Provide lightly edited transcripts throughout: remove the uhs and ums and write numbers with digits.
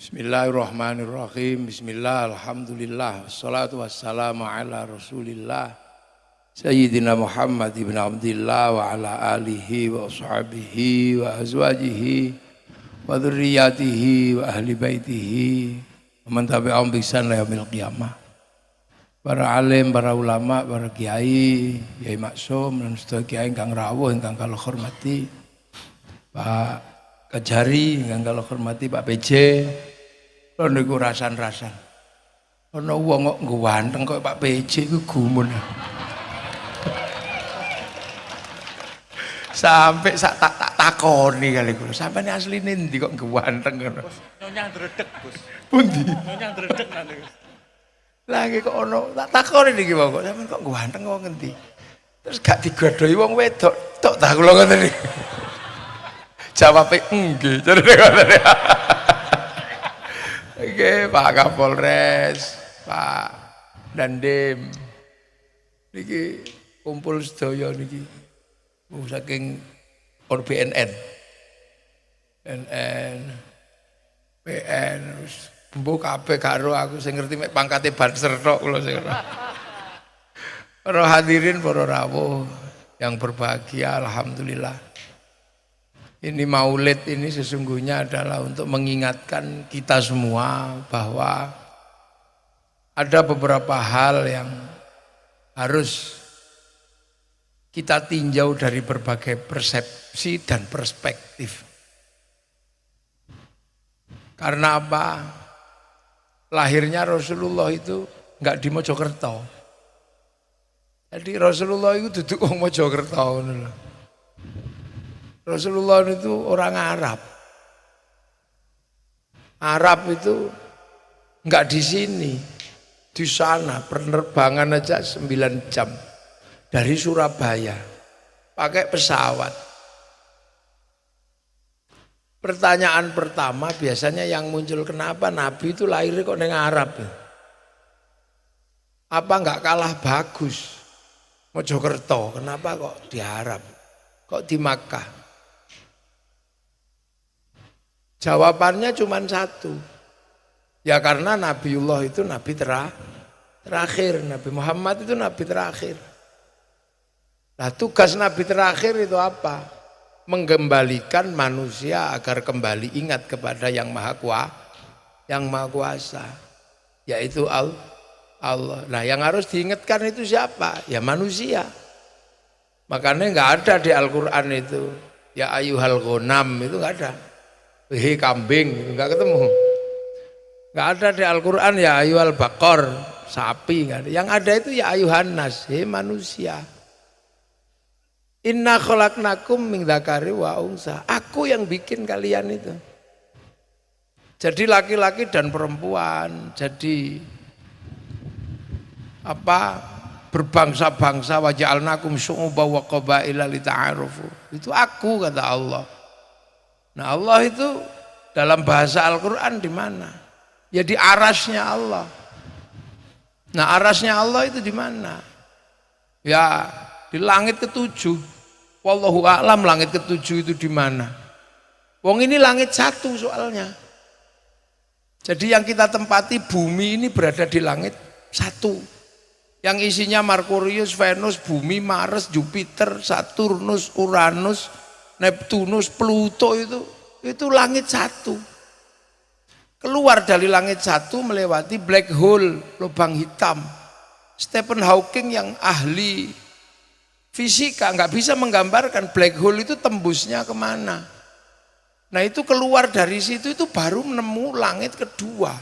Bismillahirrahmanirrahim. Bismillah, alhamdulillah, wassalatu wassalamu ala rasulillah Sayyidina Muhammad ibn Abdillah wa ala alihi wa ashabihi wa azwajihi wa dhurriyatihi wa ahli baitihi wa man tabi'ahum bi ihsan ila yaumil qiyamah. Para alim, para ulama, para kiai, Kiai Maksum dan sedaya kiai ingkang rawuh ingkang kula hormati, Pak Kajari ingkang kula hormati, Pak PJ. Lha niku rasan-rasan. Ana wong kok ganteng kok Pak PJ iku gumun. Sampai sak tak takoni kali kula. Sampane asline ndi kok ganteng ngono? Nyonyang dredeg, Gus. Pundi? Nyonyang dredeg nanti. Lagi kok ono tak takoni niki kok sampean kok ganteng kok ngendi? Terus gak digodhohi wong wedok tok ta kula ngoten iki. Jawabe nggih, jarene ngoten. Oke, Pak Kapolres, Pak Dandim, niki kumpul sedaya niki, saking BNN, PN, mbok kabeh karo aku sing ngerti mek pangkate banser tok kula sing ora. Para hadirin, para rawuh yang berbahagia, alhamdulillah. Ini maulid ini sesungguhnya adalah untuk mengingatkan kita semua bahwa ada beberapa hal yang harus kita tinjau dari berbagai persepsi dan perspektif. Karena apa? Lahirnya Rasulullah itu enggak di Mojokerto. Jadi Rasulullah itu duduk wong Mojokerto. Rasulullah itu orang Arab. Arab itu enggak di sini, di sana. Penerbangan aja 9 jam dari Surabaya, pakai pesawat. Pertanyaan pertama biasanya yang muncul, kenapa Nabi itu lahirnya kok neng Arab? Apa enggak kalah bagus Mojokerto? Kenapa kok di Arab? Kok di Makkah? Jawabannya cuma satu. Ya karena Nabiullah itu Nabi terakhir. Nabi Muhammad itu Nabi terakhir. Nah, tugas Nabi terakhir itu apa? Mengembalikan manusia agar kembali ingat kepada yang maha kuasa. Yaitu Allah. Nah, yang harus diingatkan itu siapa? Ya manusia. Makanya enggak ada di Al-Quran itu. Ya ayyuhal ghanam itu enggak ada. Hei kambing, enggak ketemu. Enggak ada di Al-Quran ya ayyuhal baqar, sapi enggak ada. Yang ada itu ya ayyuhan nas, hei manusia. Inna khalaqnakum min dzakari wa unsa. Aku yang bikin kalian itu. Jadi laki-laki dan perempuan, jadi berbangsa-bangsa, wa ja'alnakum syu'uban wa qabaila lita'arufu. Itu aku kata Allah. Nah, Allah itu dalam bahasa Al-Qur'an di mana? Ya di arasnya Allah. Nah, arasnya Allah itu di mana? Ya di langit ketujuh. Wallahu a'lam langit ketujuh itu di mana? Wong ini langit satu soalnya. Jadi yang kita tempati bumi ini berada di langit satu. Yang isinya Merkurius, Venus, Bumi, Mars, Jupiter, Saturnus, Uranus, Neptunus, Pluto itu langit satu. Keluar dari langit satu melewati black hole, lubang hitam. Stephen Hawking yang ahli fisika nggak bisa menggambarkan black hole itu tembusnya kemana. Nah itu keluar dari situ itu baru menemu langit kedua.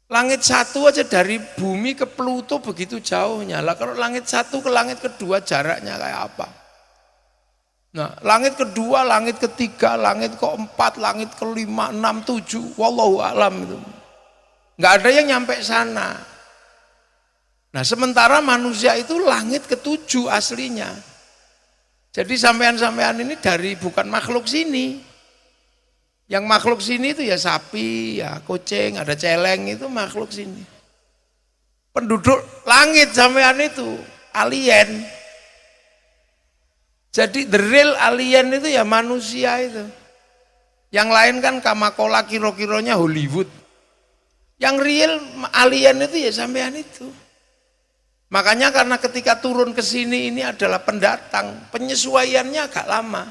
Langit satu aja dari bumi ke Pluto begitu jauhnya. Lah kalau langit satu ke langit kedua jaraknya kayak apa? Nah, langit kedua, langit ketiga, langit keempat, langit kelima, 6, 7, wallahu a'lam itu. Enggak ada yang nyampe sana. Nah, sementara manusia itu langit ketujuh aslinya. Jadi sampean-sampean ini bukan makhluk sini. Yang makhluk sini itu ya sapi, ya kucing, ada celeng itu makhluk sini. Penduduk langit sampean itu alien. Jadi the real alien itu ya manusia itu. Yang lain kan Kamakola kira-kiranya Hollywood. Yang real alien itu ya sampean itu. Makanya karena ketika turun ke sini ini adalah pendatang, penyesuaiannya agak lama.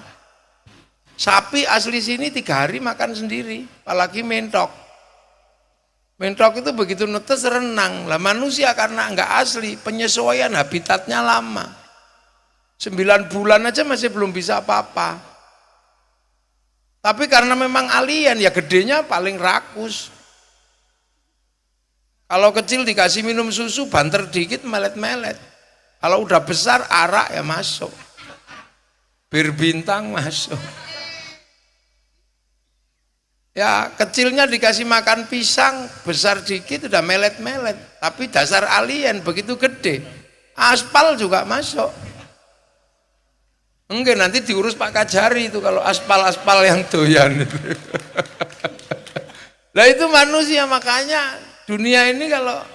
Sapi asli sini 3 hari makan sendiri, apalagi mentok. Mentok itu begitu netes renang. Lah manusia karena enggak asli, penyesuaian habitatnya lama. 9 bulan aja masih belum bisa apa-apa. Tapi karena memang alien ya gedenya paling rakus. Kalau kecil dikasih minum susu, banter dikit melet-melet. Kalau udah besar, arak ya masuk. Bir bintang masuk. Ya kecilnya dikasih makan pisang, besar dikit udah melet-melet. Tapi dasar alien begitu gede, aspal juga masuk. Enggak, nanti diurus Pak Kajari itu kalau aspal-aspal yang doyan. Lah itu manusia, makanya dunia ini kalau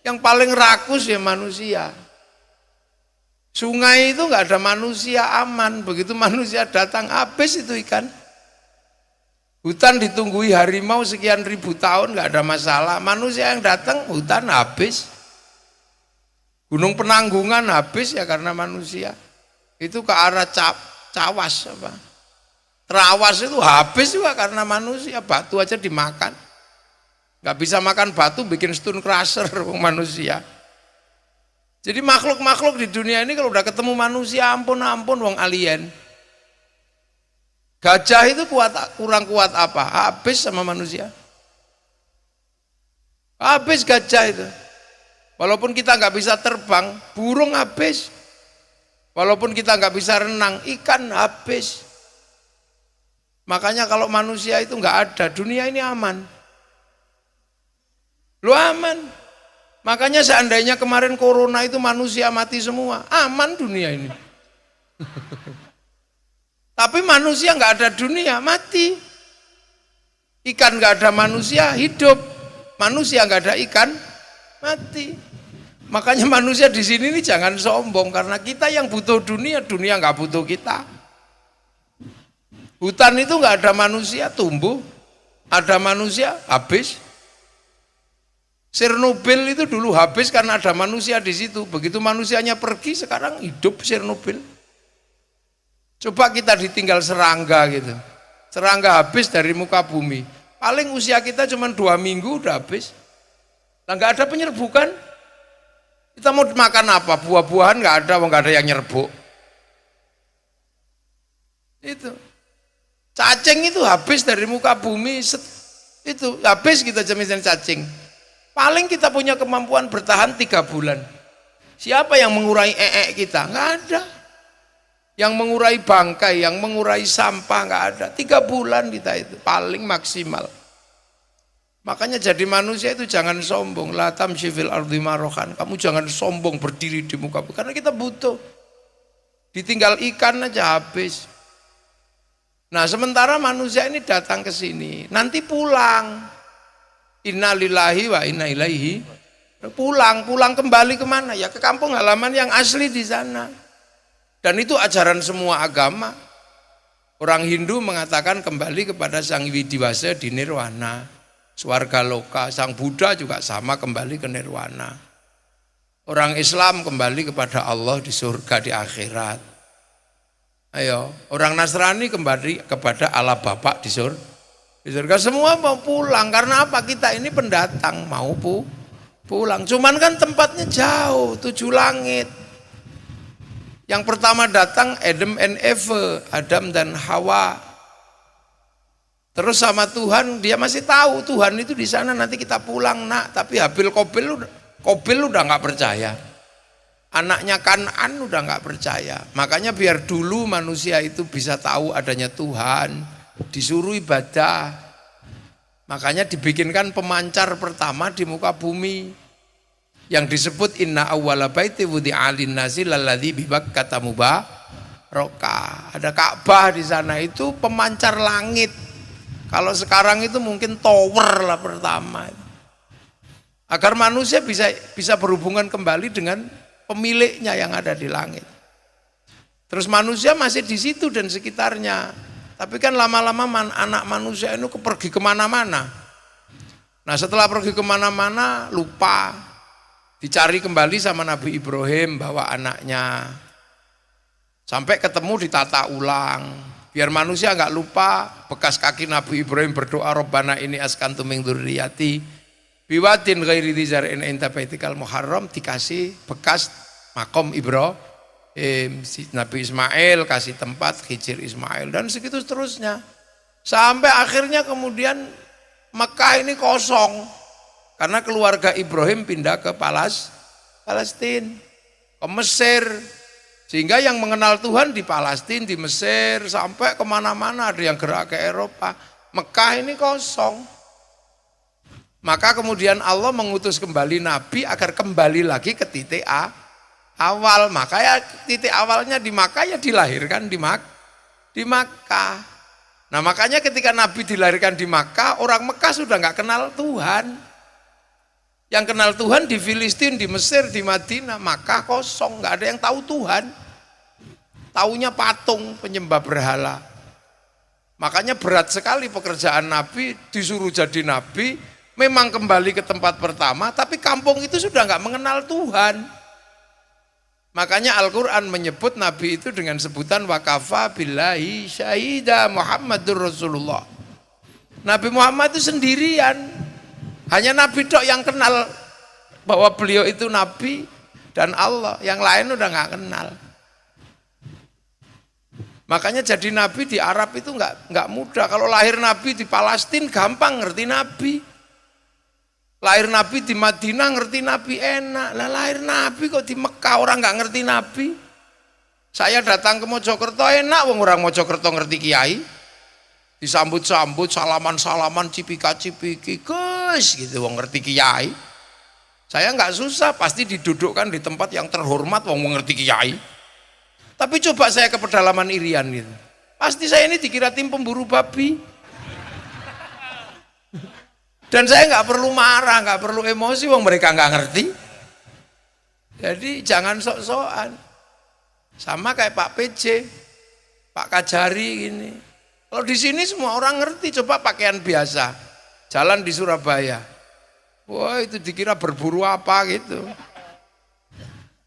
yang paling rakus ya manusia. Sungai itu enggak ada manusia aman, begitu manusia datang habis itu ikan. Hutan ditunggui harimau sekian ribu tahun enggak ada masalah, manusia yang datang hutan habis. Gunung Penanggungan habis ya karena manusia. Itu ke arah Cawas apa? Trawas itu habis juga karena manusia, batu aja dimakan. Nggak bisa makan batu bikin stone crusher manusia. Jadi makhluk-makhluk di dunia ini kalau udah ketemu manusia ampun wong alien. Gajah itu kurang kuat apa? Habis sama manusia. Habis gajah itu. Walaupun kita nggak bisa terbang, burung habis. Walaupun kita nggak bisa renang, ikan habis. Makanya kalau manusia itu nggak ada, dunia ini aman. Lu aman. Makanya seandainya kemarin corona itu manusia mati semua, aman dunia ini. Tapi manusia nggak ada dunia, mati. Ikan nggak ada manusia, hidup. Manusia nggak ada ikan, mati. Makanya manusia di sini ini jangan sombong karena kita yang butuh dunia, dunia nggak butuh kita. Hutan itu nggak ada manusia tumbuh, ada manusia habis. Chernobyl itu dulu habis karena ada manusia di situ. Begitu manusianya pergi sekarang hidup Chernobyl. Coba kita ditinggal serangga gitu, serangga habis dari muka bumi. Paling usia kita cuma 2 minggu udah habis. Nah, nggak ada penyerbukan. Kita mau makan apa? Buah-buahan nggak ada, nggak ada yang nyerbuk. Itu cacing itu habis dari muka bumi, itu habis kita jaminan cacing. Paling kita punya kemampuan bertahan 3 bulan. Siapa yang mengurai kita? Nggak ada. Yang mengurai bangkai, yang mengurai sampah nggak ada. 3 bulan kita itu paling maksimal. Makanya jadi manusia itu jangan sombong. La tamshi fil ardi marohan. Kamu jangan sombong berdiri di muka bumi. Karena kita butuh. Ditinggal ikan aja habis. Nah sementara manusia ini datang ke sini. Nanti pulang. Inna lillahi wa inna ilaihi. Pulang kembali kemana? Ya ke kampung halaman yang asli di sana. Dan itu ajaran semua agama. Orang Hindu mengatakan kembali kepada Sang Widiwasa di nirwana. Swarga loka, Sang Buddha juga sama kembali ke nirwana. Orang Islam kembali kepada Allah di surga di akhirat. Ayo, orang Nasrani kembali kepada Allah Bapa di surga. Semua mau pulang karena apa? Kita ini pendatang mau pulang. Cuman kan tempatnya jauh, 7 langit. Yang pertama datang Adam and Eve, Adam dan Hawa. Terus sama Tuhan, dia masih tahu Tuhan itu di sana nanti kita pulang nak. Tapi Habil Kobil udah nggak percaya. Anaknya Kanan udah nggak percaya. Makanya biar dulu manusia itu bisa tahu adanya Tuhan, disuruh ibadah. Makanya dibikinkan pemancar pertama di muka bumi yang disebut inna awwala baiti wudi'a lin-nasi lalladzi bi Bakkata mubaraka. Ada Ka'bah di sana, itu pemancar langit. Kalau sekarang itu mungkin tower lah pertama. Agar manusia bisa berhubungan kembali dengan pemiliknya yang ada di langit. Terus manusia masih di situ dan sekitarnya. Tapi kan lama-lama anak manusia itu pergi kemana-mana. Nah setelah pergi kemana-mana lupa, dicari kembali sama Nabi Ibrahim bawa anaknya. Sampai ketemu ditata ulang. Biar manusia nggak lupa bekas kaki Nabi Ibrahim berdoa Rabbana ini askantu min dzurriyyati biwadin ghairi dzi zar'in inda baitikal muharram, dikasih bekas makom Ibrahim. Nabi Ismail kasih tempat Hijir Ismail dan segitu seterusnya sampai akhirnya kemudian Mekah ini kosong karena keluarga Ibrahim pindah ke Palestina, ke Mesir, sehingga yang mengenal Tuhan di Palestina, di Mesir, sampai kemana-mana, ada yang gerak ke Eropa. Mekah ini kosong. Maka kemudian Allah mengutus kembali Nabi agar kembali lagi ke titik awal. Maka ya titik awalnya di Makkah, ya dilahirkan di Makkah. Nah makanya ketika Nabi dilahirkan di Makkah, orang Mekah sudah nggak kenal Tuhan. Yang kenal Tuhan di Filistin, di Mesir, di Madinah. Makkah kosong, nggak ada yang tahu Tuhan. Taunya patung penyembah berhala. Makanya berat sekali pekerjaan Nabi, disuruh jadi Nabi, memang kembali ke tempat pertama, tapi kampung itu sudah nggak mengenal Tuhan. Makanya Al-Quran menyebut Nabi itu dengan sebutan wakafa billahi syahida Muhammadur Rasulullah. Nabi Muhammad itu sendirian. Hanya Nabi tok yang kenal bahwa beliau itu Nabi dan Allah. Yang lain udah nggak kenal. Makanya jadi Nabi di Arab itu nggak mudah. Kalau lahir Nabi di Palestina gampang ngerti Nabi. Lahir Nabi di Madinah ngerti Nabi enak. Lah lahir Nabi kok di Mekah orang nggak ngerti Nabi. Saya datang ke Mojokerto enak, wong orang Mojokerto ngerti kiai. Disambut-sambut, salaman-salaman, cipika-cipiki, Gus gitu wong ngerti kiai. Saya nggak susah, pasti didudukkan di tempat yang terhormat wong ngerti kiai. Tapi coba saya ke pedalaman Irian gitu. Pasti saya ini dikira tim pemburu babi. Dan saya nggak perlu marah, nggak perlu emosi, wong mereka nggak ngerti. Jadi jangan sok-sokan. Sama kayak Pak PJ, Pak Kajari gini. Kalau di sini semua orang ngerti, coba pakaian biasa, jalan di Surabaya. Wah itu dikira berburu apa gitu.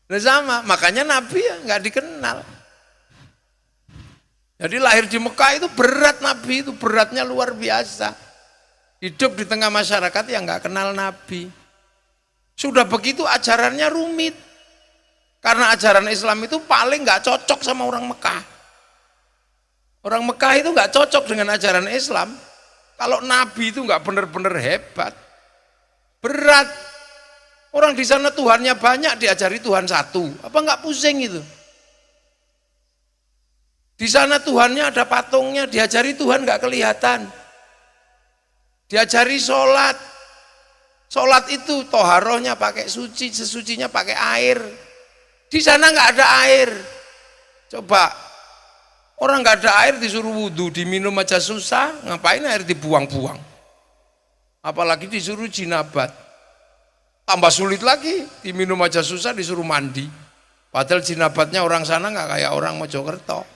Nah sama, makanya Nabi ya nggak dikenal. Jadi lahir di Mekah itu berat Nabi, itu beratnya luar biasa. Hidup di tengah masyarakat yang nggak kenal Nabi. Sudah begitu ajarannya rumit. Karena ajaran Islam itu paling nggak cocok sama orang Mekah. Orang Mekah itu nggak cocok dengan ajaran Islam. Kalau Nabi itu nggak benar-benar hebat, berat. Orang di sana Tuhannya banyak, diajari Tuhan satu. Apa nggak pusing itu? Di sana Tuhannya ada patungnya, diajari Tuhan nggak kelihatan. Diajari sholat. Sholat itu toharohnya pakai suci, sesucinya pakai air. Di sana nggak ada air. Coba orang nggak ada air disuruh wudhu, diminum aja susah, ngapain air dibuang-buang? Apalagi disuruh jinabat. Tambah sulit lagi, diminum aja susah disuruh mandi. Padahal jinabatnya orang sana nggak kayak orang Mojokerto.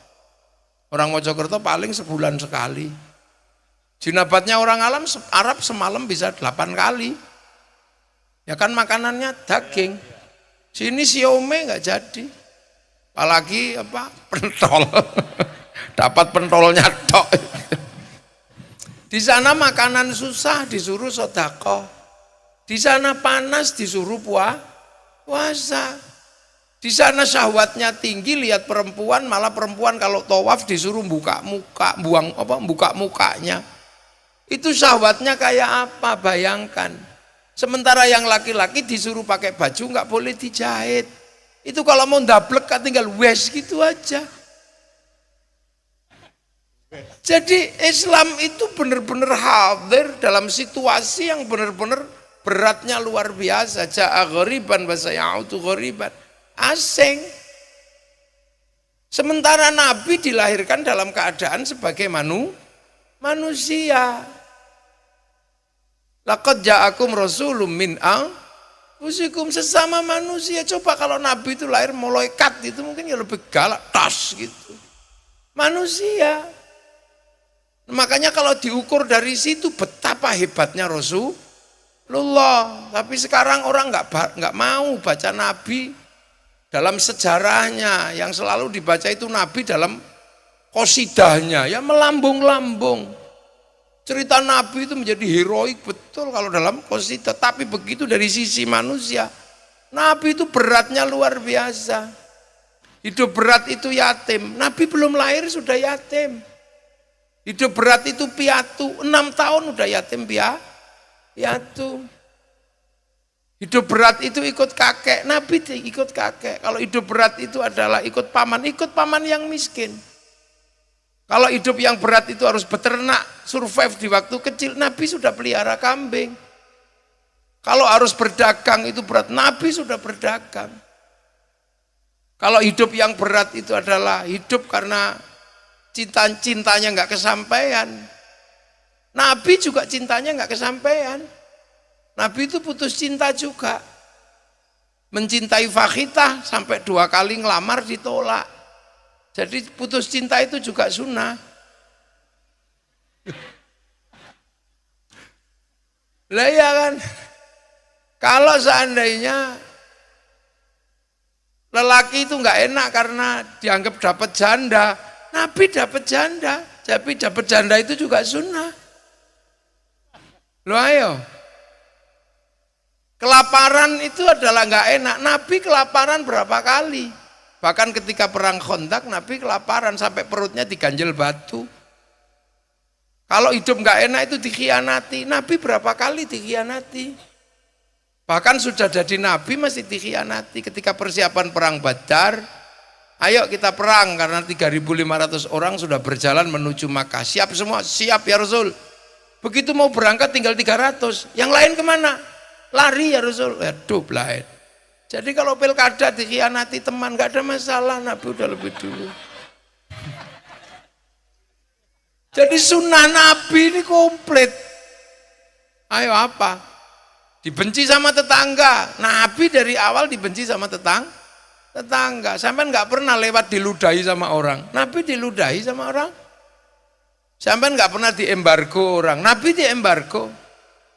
Orang Mojokerto paling sebulan sekali. Jinabatnya orang Arab semalam bisa 8 kali. Ya kan makanannya daging. Sini siomay nggak jadi. Apalagi apa? Pentol. Dapat pentolnya tok. Di sana makanan susah disuruh sedekah. Di sana panas disuruh puasa. Di sana syahwatnya tinggi, lihat perempuan, malah perempuan kalau tawaf disuruh buka mukanya. Itu syahwatnya kayak apa, bayangkan. Sementara yang laki-laki disuruh pakai baju nggak boleh dijahit. Itu kalau mau ndablek kan tinggal wes gitu aja. Jadi Islam itu benar-benar hadir dalam situasi yang benar-benar beratnya luar biasa. Ja'a ghariban wa sayautu ghariban. Asing. Sementara Nabi dilahirkan dalam keadaan sebagai manusia. Laqad ja'akum rasulun min anfusikum, sesama manusia. Coba kalau Nabi itu lahir malaikat itu mungkin ya lebih galak, tas gitu. Manusia. Makanya kalau diukur dari situ betapa hebatnya Rasulullah. Tapi sekarang orang nggak mau baca Nabi dalam sejarahnya. Yang selalu dibaca itu Nabi dalam qosidahnya, ya melambung-lambung. Cerita Nabi itu menjadi heroik betul kalau dalam qosidah. Tapi begitu dari sisi manusia, Nabi itu beratnya luar biasa. Hidup berat itu yatim. Nabi belum lahir sudah yatim. Hidup berat itu piatu, 6 tahun udah yatim piatu. Hidup berat itu ikut kakek, Nabi ikut kakek. Kalau hidup berat itu adalah ikut paman yang miskin. Kalau hidup yang berat itu harus beternak, survive di waktu kecil, Nabi sudah pelihara kambing. Kalau harus berdagang itu berat, Nabi sudah berdagang. Kalau hidup yang berat itu adalah hidup karena cintanya nggak kesampaian. Nabi juga cintanya nggak kesampaian. Nabi itu putus cinta juga. Mencintai Fakhitah sampai 2 kali ngelamar ditolak. Jadi putus cinta itu juga sunnah. Lah ya kan. Kalau seandainya lelaki itu nggak enak karena dianggap dapat janda, Nabi dapat janda, tapi dapat janda itu juga sunnah. Loh ayo. Kelaparan itu adalah nggak enak. Nabi kelaparan berapa kali? Bahkan ketika perang Khandaq, Nabi kelaparan sampai perutnya diganjel batu. Kalau hidup nggak enak itu dikhianati. Nabi berapa kali dikhianati? Bahkan sudah jadi Nabi masih dikhianati. Ketika persiapan perang Badar, ayo kita perang karena 3.500 orang sudah berjalan menuju Makkah. Siap semua? Siap ya Rasul. Begitu mau berangkat tinggal 300. Yang lain kemana? Lari ya Rasul. Aduh lain. Jadi kalau pilkada dikhianati teman gak ada masalah. Nabi udah lebih dulu. Jadi sunnah Nabi ini komplit. Ayo apa? Dibenci sama tetangga. Nabi dari awal dibenci sama tetangga. Sampai nggak pernah lewat diludahi sama orang. Nabi diludahi sama orang. Sampai nggak pernah diembargo orang. Nabi diembargo.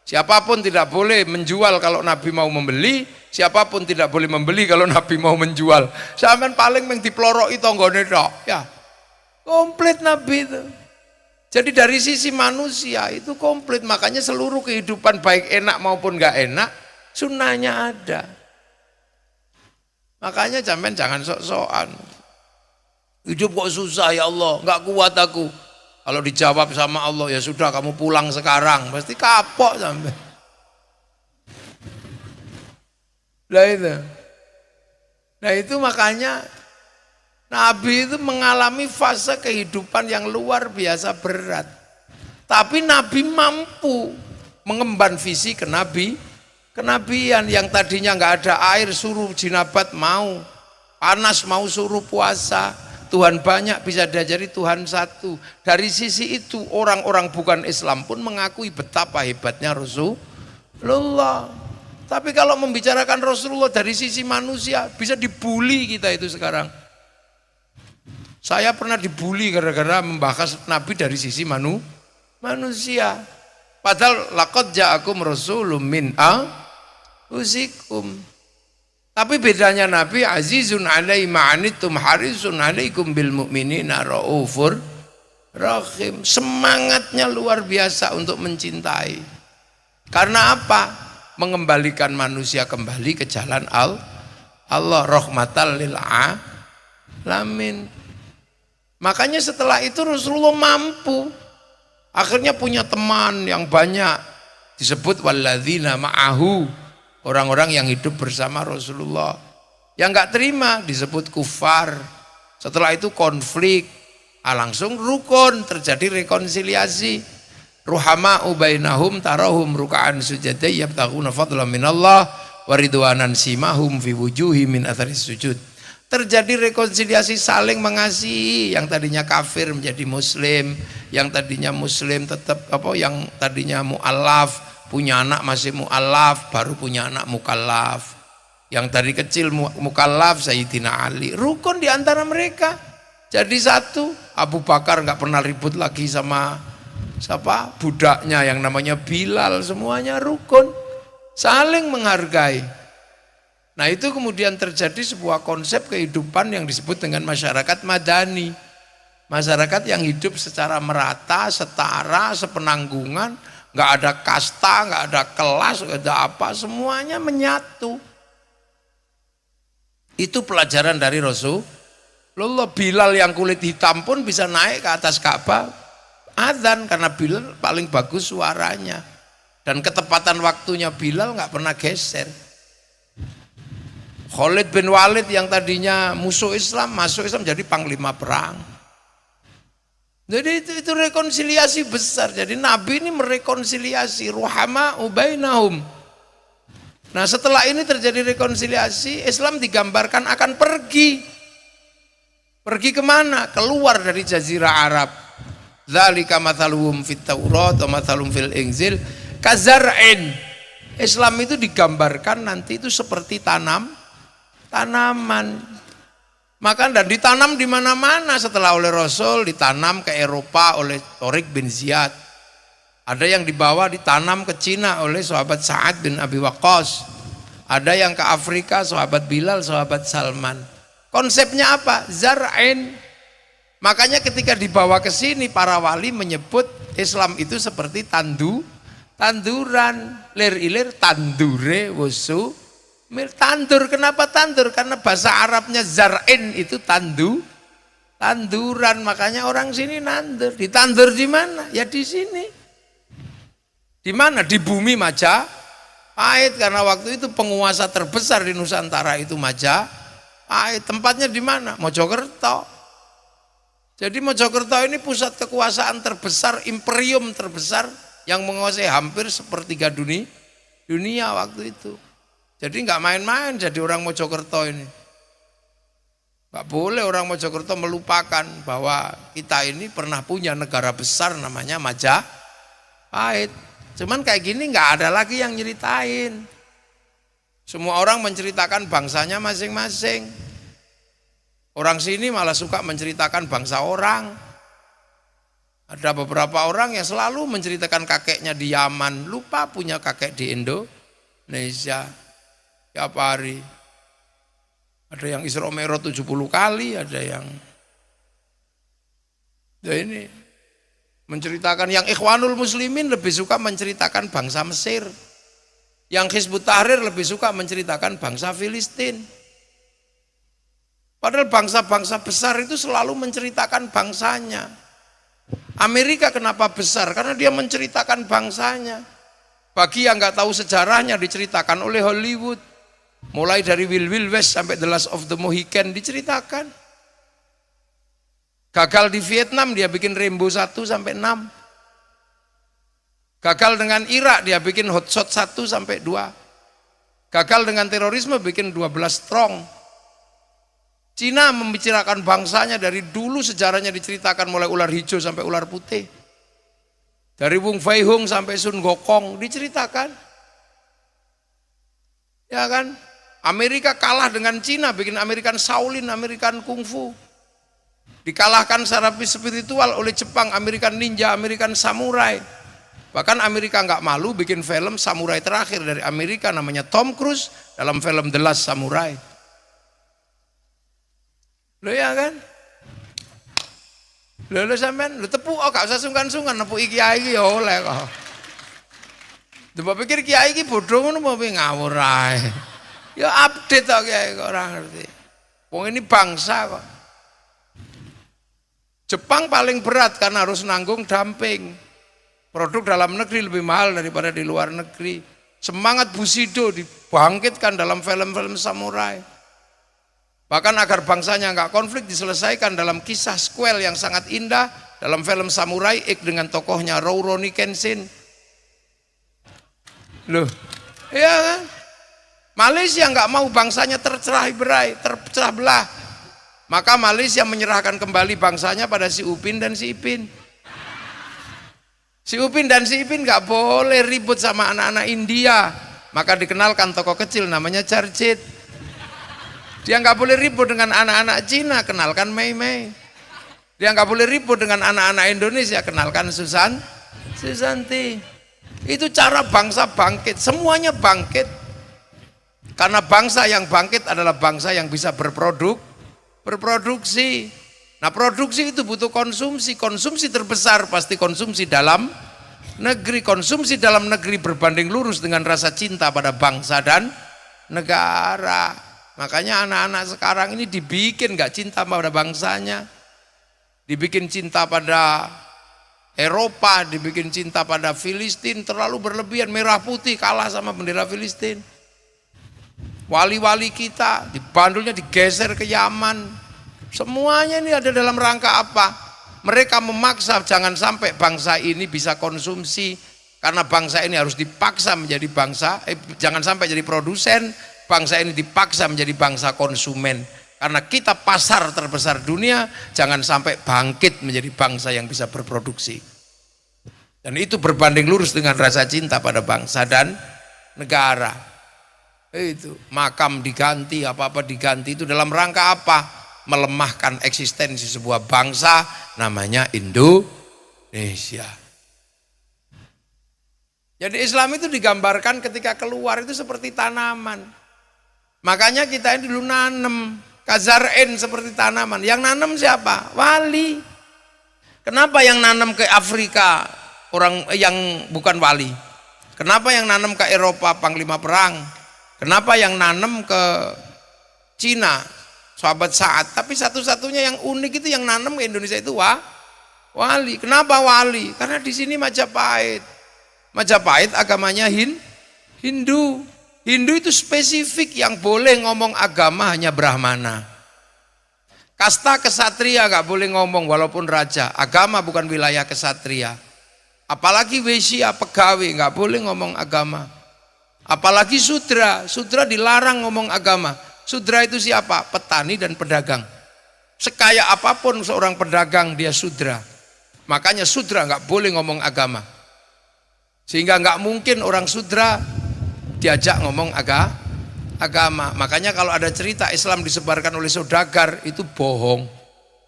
Siapapun tidak boleh menjual kalau Nabi mau membeli. Siapapun tidak boleh membeli kalau Nabi mau menjual. Sampai paling yang diploroi tonggone tok. Ya, komplit Nabi itu. Jadi dari sisi manusia itu komplit. Makanya seluruh kehidupan baik enak maupun nggak enak, sunnahnya ada. Makanya jangan sok-sokan. Hidup kok susah ya Allah, nggak kuat aku. Kalau dijawab sama Allah, ya sudah kamu pulang sekarang, pasti kapok sampai. Nah itu makanya Nabi itu mengalami fase kehidupan yang luar biasa berat. Tapi Nabi mampu mengemban visi kenabian yang tadinya nggak ada air suruh jinabat mau, panas mau suruh puasa, Tuhan banyak bisa diajari Tuhan satu. Dari sisi itu orang-orang bukan Islam pun mengakui betapa hebatnya Rasulullah. Tapi kalau membicarakan Rasulullah dari sisi manusia bisa dibully kita itu sekarang. Saya pernah dibully gara-gara membahas Nabi dari sisi manusia. Padahal laqad ja'akum rasulun min anfusikum. Tapi bedanya Nabi azizun alaihi ma'anittum harisun alaikum bil mu'minina raufur rahim. Semangatnya luar biasa untuk mencintai. Karena apa? Mengembalikan manusia kembali ke jalan Allah rahmatan lil alamin. Makanya setelah itu Rasulullah mampu. Akhirnya punya teman yang banyak. Disebut walladzina ma'ahu. Orang-orang yang hidup bersama Rasulullah. Yang gak terima disebut kufar. Setelah itu konflik. Langsung rukun, terjadi rekonsiliasi. Ruhama'u bainahum tarahum ruka'an sujadai yabtaghuna fadlan minallah wa ridwanan simahum fi wujuhi min atharis sujud. Terjadi rekonsiliasi saling mengasihi, yang tadinya kafir menjadi muslim, yang tadinya muslim tetap yang tadinya mu'allaf, punya anak masih mu'allaf, baru punya anak mukallaf. Yang dari kecil mukallaf Sayyidina Ali, rukun di antara mereka. Jadi satu, Abu Bakar nggak pernah ribut lagi sama siapa? Budaknya yang namanya Bilal, semuanya rukun, saling menghargai. Nah itu kemudian terjadi sebuah konsep kehidupan yang disebut dengan masyarakat madani. Masyarakat yang hidup secara merata, setara, sepenanggungan, nggak ada kasta, nggak ada kelas, nggak ada apa, semuanya menyatu. Itu pelajaran dari Rasulullah. Bilal yang kulit hitam pun bisa naik ke atas Ka'bah adzan karena Bilal paling bagus suaranya dan ketepatan waktunya Bilal nggak pernah geser. Khalid bin Walid yang tadinya musuh Islam masuk Islam jadi panglima perang. Jadi itu rekonsiliasi besar. Jadi Nabi ini merekonsiliasi ruhama ubainahum. Nah setelah ini terjadi rekonsiliasi, Islam digambarkan akan pergi. Pergi kemana? Keluar dari Jazirah Arab. Dzalika mathaluhum fit Taurat wa mathaluhum fil Injil kazar'in. Islam itu digambarkan nanti itu seperti tanaman. Maka dan ditanam di mana-mana setelah oleh Rasul, ditanam ke Eropa oleh Tariq bin Ziyad. Ada yang dibawa ditanam ke Cina oleh sahabat Sa'ad bin Abi Waqqas. Ada yang ke Afrika sahabat Bilal, sahabat Salman. Konsepnya apa? Zar'in. Makanya ketika dibawa ke sini para wali menyebut Islam itu seperti tanduran, lir-ilir tandure wusu. Tandur, kenapa tandur? Karena bahasa Arabnya zar'in itu tanduran, makanya orang sini nandur. Ditandur di mana? Ya di sini. Di mana? Di bumi Majapahit, karena waktu itu penguasa terbesar di Nusantara itu Majapahit. Tempatnya di mana? Mojokerto. Jadi Mojokerto ini pusat kekuasaan terbesar, imperium terbesar yang menguasai hampir sepertiga dunia waktu itu. Jadi nggak main-main jadi orang Mojokerto ini. Nggak boleh orang Mojokerto melupakan bahwa kita ini pernah punya negara besar namanya Majapahit. Cuman kayak gini nggak ada lagi yang nyeritain. Semua orang menceritakan bangsanya masing-masing. Orang sini malah suka menceritakan bangsa orang. Ada beberapa orang yang selalu menceritakan kakeknya di Yaman, lupa punya kakek di Indonesia. Tiap hari ada yang Isra Mi'raj 70 kali, ada yang ini menceritakan. Yang Ikhwanul Muslimin lebih suka menceritakan bangsa Mesir, yang Hizbut Tahrir lebih suka menceritakan bangsa Filistin. Padahal bangsa-bangsa besar itu selalu menceritakan bangsanya. Amerika kenapa besar? Karena dia menceritakan bangsanya. Bagi yang nggak tahu sejarahnya diceritakan oleh Hollywood. Mulai dari Wild West sampai The Last of the Mohican diceritakan. Gagal di Vietnam dia bikin Rambo 1 sampai 6. Gagal dengan Irak dia bikin Hot Shot 1 sampai 2. Gagal dengan terorisme bikin 12 Strong. Cina membicarakan bangsanya dari dulu, sejarahnya diceritakan mulai ular hijau sampai ular putih. Dari Wung Fei Hung sampai Sun Gokong diceritakan. Ya kan? Amerika kalah dengan Cina, bikin American Shaolin, American Kung Fu. Dikalahkan secara spiritual oleh Jepang, American Ninja, American Samurai. Bahkan Amerika nggak malu bikin film samurai terakhir dari Amerika namanya Tom Cruise dalam film The Last Samurai. Loh ya kan? Loh sampean, lo tepuk, gak usah sungkan-sungkan nepuk kiai iki ya oleh kok. Mbok pikir kiai iki bodoh ngono apa ngawur ae. Ya update kok kiai kok ora ngerti. Wong ini bangsa kok. Jepang paling berat karena harus nanggung dumping. Produk dalam negeri lebih mahal daripada di luar negeri. Semangat Bushido dibangkitkan dalam film-film samurai. Bahkan agar bangsanya nggak konflik diselesaikan dalam kisah sequel yang sangat indah dalam film Samurai X dengan tokohnya Rurouni Kenshin. Loh, ya kan? Malaysia nggak mau bangsanya tercerah belah. Maka Malaysia menyerahkan kembali bangsanya pada si Upin dan si Ipin. Si Upin dan si Ipin nggak boleh ribut sama anak-anak India. Maka dikenalkan tokoh kecil namanya Charjit. Dia nggak boleh ribut dengan anak-anak Cina, kenalkan Mei Mei. Dia nggak boleh ribut dengan anak-anak Indonesia, kenalkan Susanti. Itu cara bangsa bangkit, semuanya bangkit. Karena bangsa yang bangkit adalah bangsa yang bisa berproduksi. Nah, produksi itu butuh konsumsi. Konsumsi terbesar pasti konsumsi dalam negeri. Konsumsi dalam negeri berbanding lurus dengan rasa cinta pada bangsa dan negara. Makanya anak-anak sekarang ini dibikin gak cinta pada bangsanya. Dibikin cinta pada Eropa, dibikin cinta pada Filistin, terlalu berlebihan. Merah putih kalah sama bendera Filistin. Wali-wali kita, bandulnya digeser ke Yaman. Semuanya ini ada dalam rangka apa? Mereka memaksa jangan sampai bangsa ini bisa konsumsi. Karena bangsa ini harus dipaksa menjadi bangsa, jangan sampai jadi produsen. Bangsa ini dipaksa menjadi bangsa konsumen. Karena kita pasar terbesar dunia, jangan sampai bangkit menjadi bangsa yang bisa berproduksi. Dan itu berbanding lurus dengan rasa cinta pada bangsa dan negara. Itu makam diganti, apa-apa diganti, itu dalam rangka apa? Melemahkan eksistensi sebuah bangsa namanya Indonesia. Jadi Islam itu digambarkan ketika keluar itu seperti tanaman. Makanya kita ini dulu nanem kazar'in seperti tanaman. Yang nanem siapa? Wali. Kenapa yang nanem ke Afrika orang yang bukan wali? Kenapa yang nanem ke Eropa panglima perang? Kenapa yang nanem ke Cina sahabat Sa'ad? Tapi satu-satunya yang unik itu yang nanem ke Indonesia itu wali. Kenapa wali? Karena di sini Majapahit. Majapahit agamanya Hindu. Hindu itu spesifik, yang boleh ngomong agama hanya Brahmana. Kasta kesatria gak boleh ngomong walaupun raja. Agama bukan wilayah kesatria. Apalagi Wesya, pegawai gak boleh ngomong agama. Apalagi Sudra. Sudra dilarang ngomong agama. Sudra itu siapa? Petani dan pedagang. Sekaya apapun seorang pedagang dia Sudra. Makanya Sudra gak boleh ngomong agama. Sehingga gak mungkin orang Sudra diajak ngomong agama. Makanya kalau ada cerita Islam disebarkan oleh saudagar itu bohong.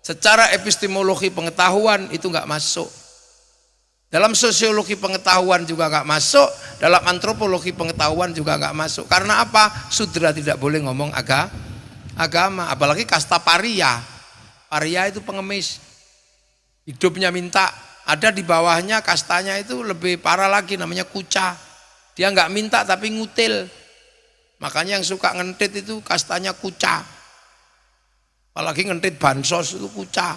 Secara epistemologi pengetahuan itu nggak masuk. Dalam sosiologi pengetahuan juga nggak masuk. Dalam antropologi pengetahuan juga nggak masuk. Karena apa? Sudra tidak boleh ngomong agama. Apalagi kasta paria. Paria itu pengemis. Hidupnya minta. Ada di bawahnya kastanya itu lebih parah lagi, namanya kuca. Dia nggak minta tapi ngutil. Makanya yang suka ngentit itu kastanya kuca. Apalagi ngentit bansos itu kuca.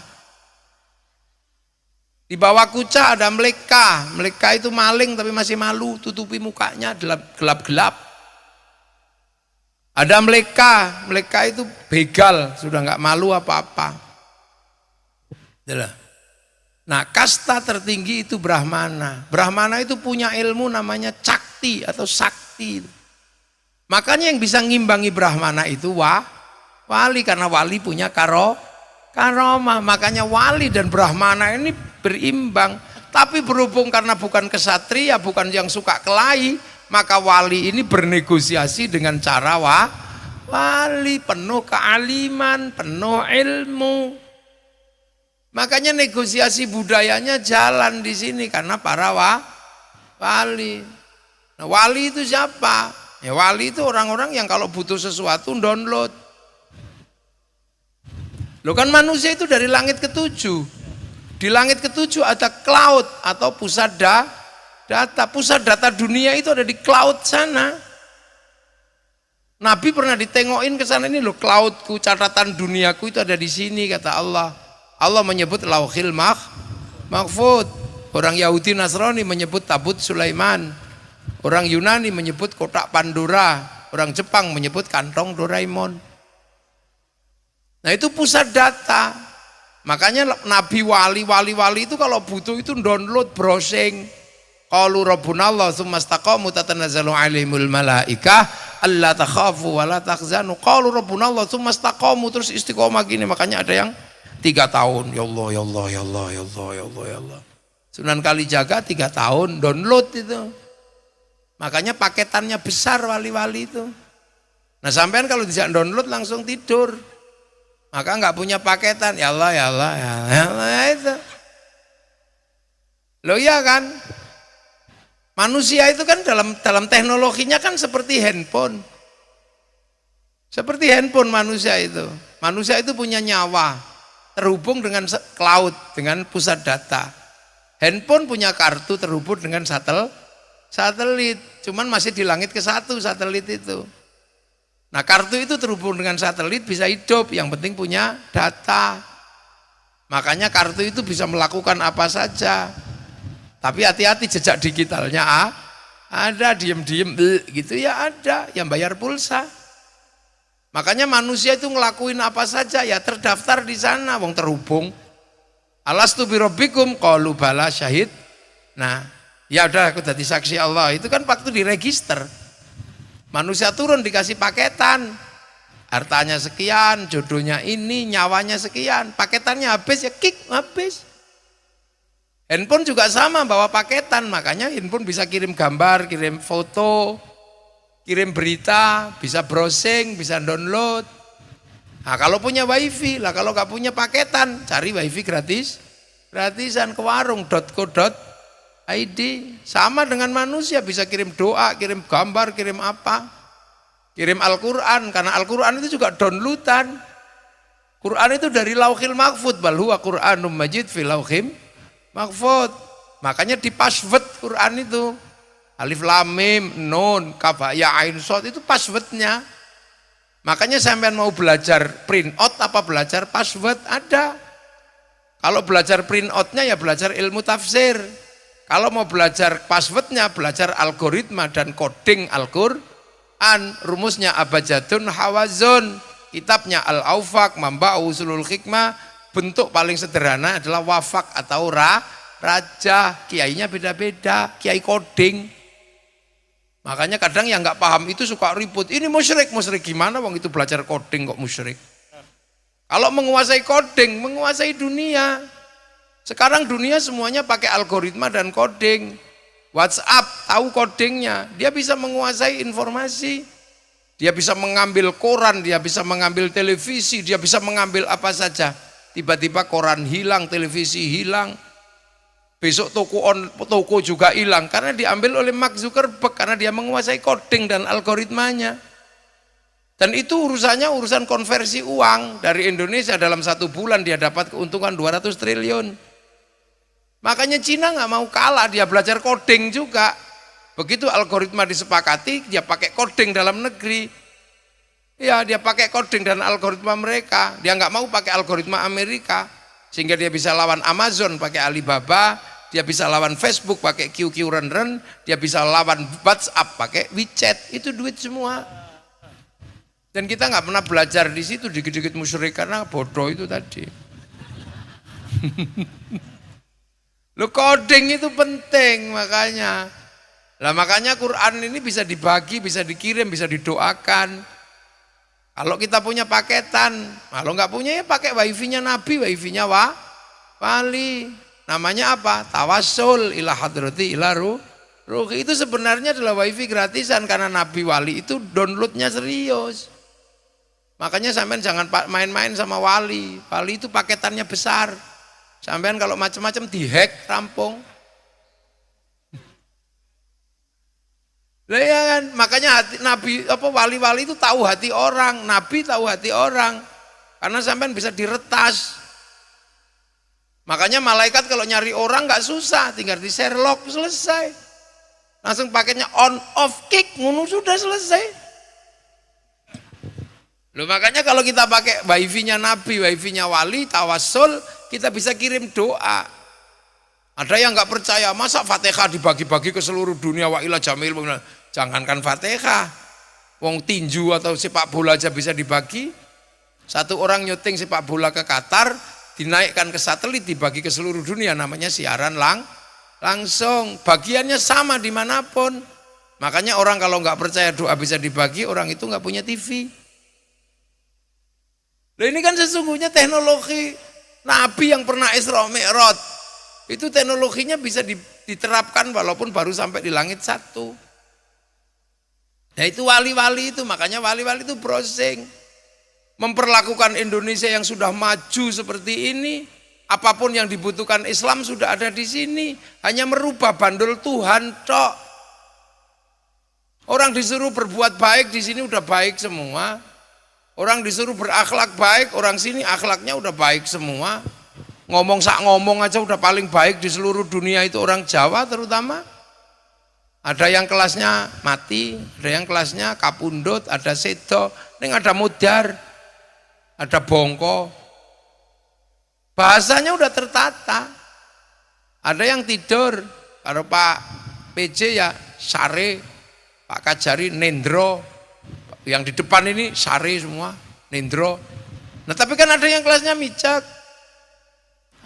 Di bawah kuca ada meleka. Meleka itu maling tapi masih malu, tutupi mukanya gelap-gelap. Ada meleka. Meleka itu begal, sudah nggak malu apa-apa. Nah, kasta tertinggi itu Brahmana. Brahmana itu punya ilmu namanya cakti atau sakti. Makanya yang bisa ngimbangi Brahmana itu wali, karena wali punya karomah. Makanya wali dan Brahmana ini berimbang. Tapi berhubung karena bukan kesatria, bukan yang suka kelahi, maka wali ini bernegosiasi dengan cara wali, penuh kealiman, penuh ilmu. Makanya negosiasi budayanya jalan di sini karena para wali. Nah, wali itu siapa? Ya, wali itu orang-orang yang kalau butuh sesuatu download. Loh, kan manusia itu dari langit ketujuh. Di langit ketujuh ada cloud atau pusat data. Pusat data dunia itu ada di cloud sana. Nabi pernah ditengokin ke sana, ini loh cloudku, catatan duniaku itu ada di sini, kata Allah. Allah menyebut Lauhil Mahfud. Orang Yahudi Nasrani menyebut Tabut Sulaiman. Orang Yunani menyebut kotak Pandora. Orang Jepang menyebut kantong Doraemon. Nah, itu pusat data. Makanya Nabi wali itu kalau butuh itu download, browsing. Qalu rabbunallah tsumma istaqamu tatanazzalu alaihimul malaikah alla takhafu wa la tahzanu. Qalu rabbunallah tsumma istaqamu, terus istiqomah gini. Makanya ada yang 3 tahun, ya Allah, ya Allah, ya Allah, ya Allah, ya Allah, ya Allah. Sunan Kalijaga 3 tahun download itu. Makanya paketannya besar wali-wali itu. Nah, sampean kalau tidak download langsung tidur. Maka nggak punya paketan, ya Allah, ya Allah, ya Allah, ya Allah itu. Loh iya kan? Manusia itu kan dalam teknologinya kan seperti handphone. Seperti handphone manusia itu. Manusia itu punya nyawa, terhubung dengan cloud, dengan pusat data. Handphone punya kartu terhubung dengan satelit. Cuman masih di langit ke-1 satelit itu. Nah kartu itu terhubung dengan satelit bisa hidup, yang penting punya data. Makanya kartu itu bisa melakukan apa saja. Tapi hati-hati jejak digitalnya ada, diem-diem gitu ya ada, yang bayar pulsa. Makanya manusia itu ngelakuin apa saja ya terdaftar di sana, wong terhubung. Alastu birabbikum qalu bala syahid. Nah, ya udah aku jadi saksi Allah. Itu kan waktu diregister. Manusia turun dikasih paketan. Hartanya sekian, jodohnya ini, nyawanya sekian. Paketannya habis ya kick, habis. Handphone juga sama bawa paketan, makanya handphone bisa kirim gambar, kirim foto, kirim berita, bisa browsing, bisa download. Nah kalau punya wifi, lah kalau nggak punya paketan, cari wifi gratisan ke warung.co.id. Sama dengan manusia bisa kirim doa, kirim gambar, kirim apa, kirim Al-Quran, karena Al-Quran itu juga downloadan. Quran itu dari Lauhil Mahfud, bal huwa Qur'anum Majid fi Lauhim Mahfud. Makanya di password Quran itu alif lam mim nun kaf ya ain shad itu passwordnya. Makanya sampean mau belajar print out apa belajar password ada. Kalau belajar print outnya ya belajar ilmu tafsir. Kalau mau belajar passwordnya belajar algoritma dan coding Al-Quran. Rumusnya abjadun hawazun. Kitabnya Al-Aufaq, Mamba'u Usulul Hikmah. Bentuk paling sederhana adalah wafak atau raja. Kiainya beda-beda, kiai coding. Makanya kadang yang nggak paham itu suka ribut. Ini musyrik gimana wong itu belajar coding kok musyrik. Kalau menguasai coding, menguasai dunia. Sekarang dunia semuanya pakai algoritma dan coding. WhatsApp tahu codingnya, dia bisa menguasai informasi. Dia bisa mengambil koran, dia bisa mengambil televisi, dia bisa mengambil apa saja. Tiba-tiba koran hilang, televisi hilang. Besok toko juga hilang karena diambil oleh Mark Zuckerberg karena dia menguasai coding dan algoritmanya. Dan itu urusannya urusan konversi uang. Dari Indonesia dalam 1 bulan dia dapat keuntungan 200 triliun. Makanya Cina nggak mau kalah, dia belajar coding juga. Begitu algoritma disepakati, dia pakai coding dalam negeri. Ya, dia pakai coding dan algoritma mereka. Dia nggak mau pakai algoritma Amerika. Sehingga dia bisa lawan Amazon pakai Alibaba, dia bisa lawan Facebook pakai QQ Ren, dia bisa lawan WhatsApp pakai WeChat. Itu duit semua. Dan kita nggak pernah belajar di situ, dikit-dikit musyrik karena bodoh itu tadi. Lo coding itu penting makanya. Lah makanya Quran ini bisa dibagi, bisa dikirim, bisa didoakan. Kalau kita punya paketan, kalau nggak punya ya pakai wifi-nya Nabi, wifi-nya wali. Namanya apa? Tawassul ila hadrati ila ruhi. Itu sebenarnya adalah wifi gratisan karena Nabi wali itu downloadnya serius. Makanya sampean jangan main-main sama wali. Wali itu paketannya besar. Sampean kalau macam-macam dihack, rampung. Lah ya kan, makanya Nabi wali-wali itu tahu hati orang, Nabi tahu hati orang. Karena sampean bisa diretas. Makanya malaikat kalau nyari orang nggak susah, tinggal di Sherlock selesai. Langsung paketnya on off kick, ngono sudah selesai. Loh makanya kalau kita pakai wifi-nya Nabi, wifi-nya wali, tawassul, kita bisa kirim doa. Ada yang nggak percaya, masa Fatihah dibagi-bagi ke seluruh dunia wa ila jamil. Jangankan Fatihah, wong tinju atau sepak bola aja bisa dibagi. Satu orang nyuting sepak bola ke Qatar, dinaikkan ke satelit, dibagi ke seluruh dunia, namanya siaran langsung. Bagiannya sama dimanapun. Makanya orang kalau nggak percaya doa bisa dibagi, orang itu nggak punya TV. Nah ini kan sesungguhnya teknologi Nabi yang pernah Isra Mi'raj. Itu teknologinya bisa diterapkan walaupun baru sampai di langit 1. Nah itu wali-wali itu, makanya wali-wali itu browsing. Memperlakukan Indonesia yang sudah maju seperti ini, Apapun yang dibutuhkan Islam sudah ada di sini. Hanya merubah bandul Tuhan tok. Orang disuruh berbuat baik di sini udah baik semua. Orang disuruh berakhlak baik, orang sini akhlaknya udah baik semua. Ngomong sak ngomong aja udah paling baik di seluruh dunia itu orang Jawa terutama. Ada yang kelasnya mati, ada yang kelasnya kapundut, ada sedo, ada mudar, ada bongko. Bahasanya udah tertata. Ada yang tidur, kalau Pak PJ ya sare, Pak Kajari nendro, yang di depan ini sare semua, nendro. Nah tapi kan ada yang kelasnya mijak,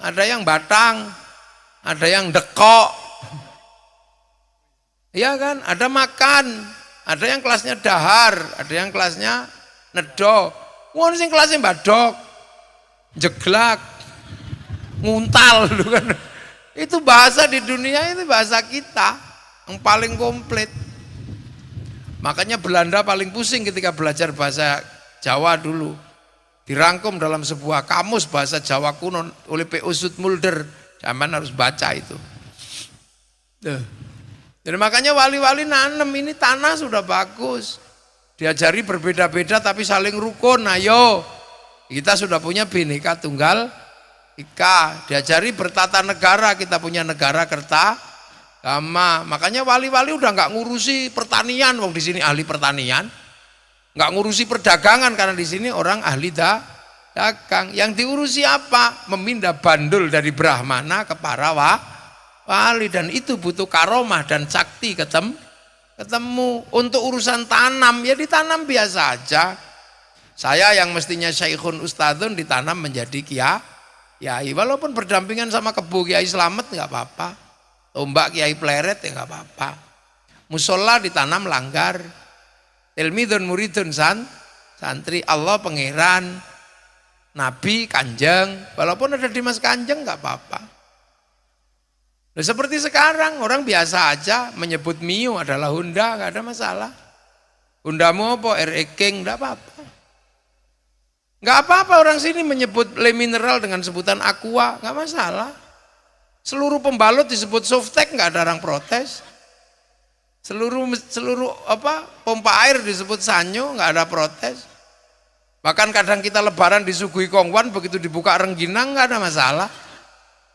ada yang batang, ada yang dekok, iya kan, ada makan, ada yang kelasnya dahar, ada yang kelasnya nedo, wong sing kelasnya badok, jeglak, nguntal kan. Itu bahasa di dunia, itu bahasa kita yang paling komplit. Makanya Belanda paling pusing ketika belajar bahasa Jawa dulu. Dirangkum dalam sebuah kamus bahasa Jawa kuno oleh P. Usut Mulder. Zaman harus baca itu. Jadi makanya wali-wali nanem ini tanah sudah bagus. Diajari berbeda-beda tapi saling rukun. Ayo, kita sudah punya Bhinneka Tunggal Ika, diajari bertata negara, kita punya negara Kertagama. Makanya wali-wali udah nggak ngurusi pertanian, wong di sini ahli pertanian, nggak ngurusi perdagangan karena di sini orang ahli dagang. Yang diurusi apa? Memindah bandul dari Brahmana ke para wali, dan itu butuh karomah dan sakti ketemu. Untuk urusan tanam ya ditanam biasa aja. Saya yang mestinya syekhun ustadzun ditanam menjadi kiai, walaupun berdampingan sama kebo Kiai Slamet nggak apa-apa, tombak Kiai Pleret ya nggak apa-apa. Musola ditanam langgar, ilmidun muridun santri, Allah pangeran, Nabi Kanjeng, walaupun ada Dimas Kanjeng nggak apa-apa. Nah, seperti sekarang orang biasa aja menyebut Mio adalah Honda, nggak ada masalah. Hondamu apa RE King nggak apa-apa. Nggak apa-apa orang sini menyebut Le Mineral dengan sebutan Aqua, nggak masalah. Seluruh pembalut disebut Softtek, nggak ada orang protes. Seluruh pompa air disebut Sanyo, nggak ada protes. Bahkan kadang kita lebaran disuguhi kongwan, begitu dibuka rengginang nggak ada masalah.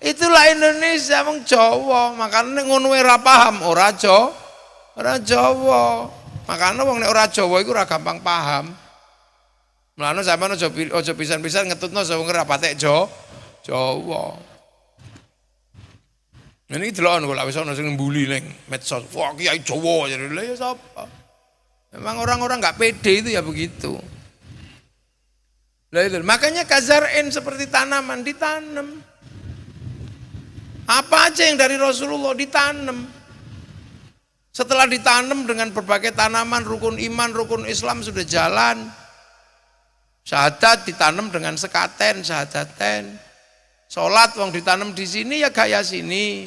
Itulah Indonesia, wong Jawa. Makanya ngono ora paham, ora Jawa. Makanya wong nek ora Jawa iku ora gampang paham. Mulane sampeyan aja pisan-pisan ngetutno sing ora patek Jawa. Ini delokon kok lak wis ana sing mbuli ning medsos. Wah, Kiai Jawa jadi lha ya sapa? Memang orang-orang enggak pede itu ya begitu. Lah itu makanya kazar'in seperti tanaman ditanam. Apa aja yang dari Rasulullah ditanam. Setelah ditanam dengan berbagai tanaman, rukun iman, rukun Islam sudah jalan. Syahadat ditanam dengan sekaten, syahadaten. Sholat wong ditanam di sini ya gaya sini.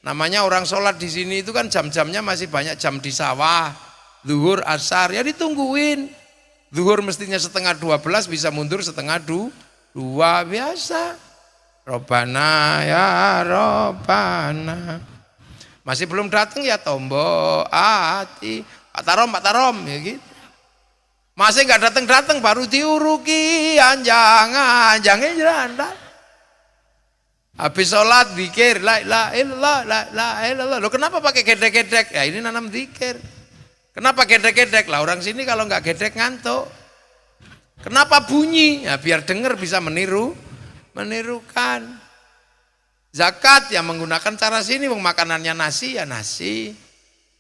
Namanya orang sholat di sini itu kan jam-jamnya masih banyak jam di sawah. Zuhur, asar ya ditungguin. Zuhur mestinya 11:30 bisa mundur 11:30 biasa. Robbana ya Robbana. Masih belum datang ya tombo hati. Pak Tarom ya gitu. Masih nggak datang baru diuruki anjangnya jalan. Habis sholat zikir la ilaha illallah. Loh kenapa pakai gedek-gedek? Ya ini nanam zikir. Kenapa gedek-gedek? Lah orang sini kalau nggak gedek ngantuk. Kenapa bunyi? Ya biar dengar bisa menirukan. Zakat yang menggunakan cara sini, makanannya nasi ya nasi.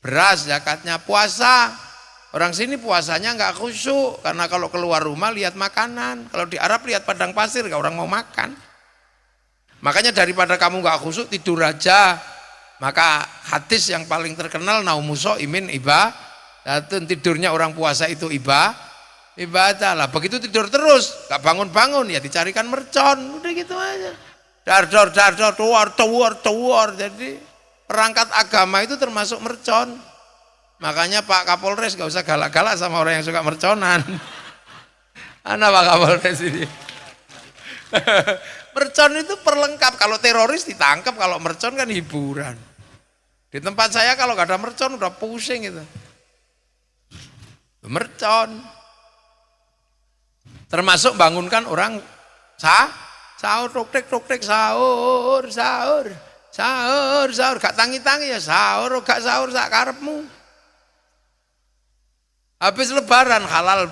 Beras zakatnya, puasa. Orang sini puasanya nggak khusyuk karena kalau keluar rumah lihat makanan, kalau di Arab lihat padang pasir kalau orang mau makan. Makanya daripada kamu nggak khusyuk tidur aja. Maka hadis yang paling terkenal naumuso imin tidurnya orang puasa itu ibadah lah. Begitu tidur terus nggak bangun ya dicarikan mercon, udah gitu aja. Dar tuar. Jadi perangkat agama itu termasuk mercon. Makanya Pak Kapolres gak usah galak-galak sama orang yang suka merconan. Anak Pak Kapolres ini. Mercon itu perlengkap. Kalau teroris ditangkap, kalau mercon kan hiburan. Di tempat saya kalau nggak ada mercon udah pusing itu. Mercon. Termasuk bangunkan orang sahur, tok-tek, sahur. Gak tangi-tangi ya sahur, gak sahur sak karepmu. Habis lebaran halal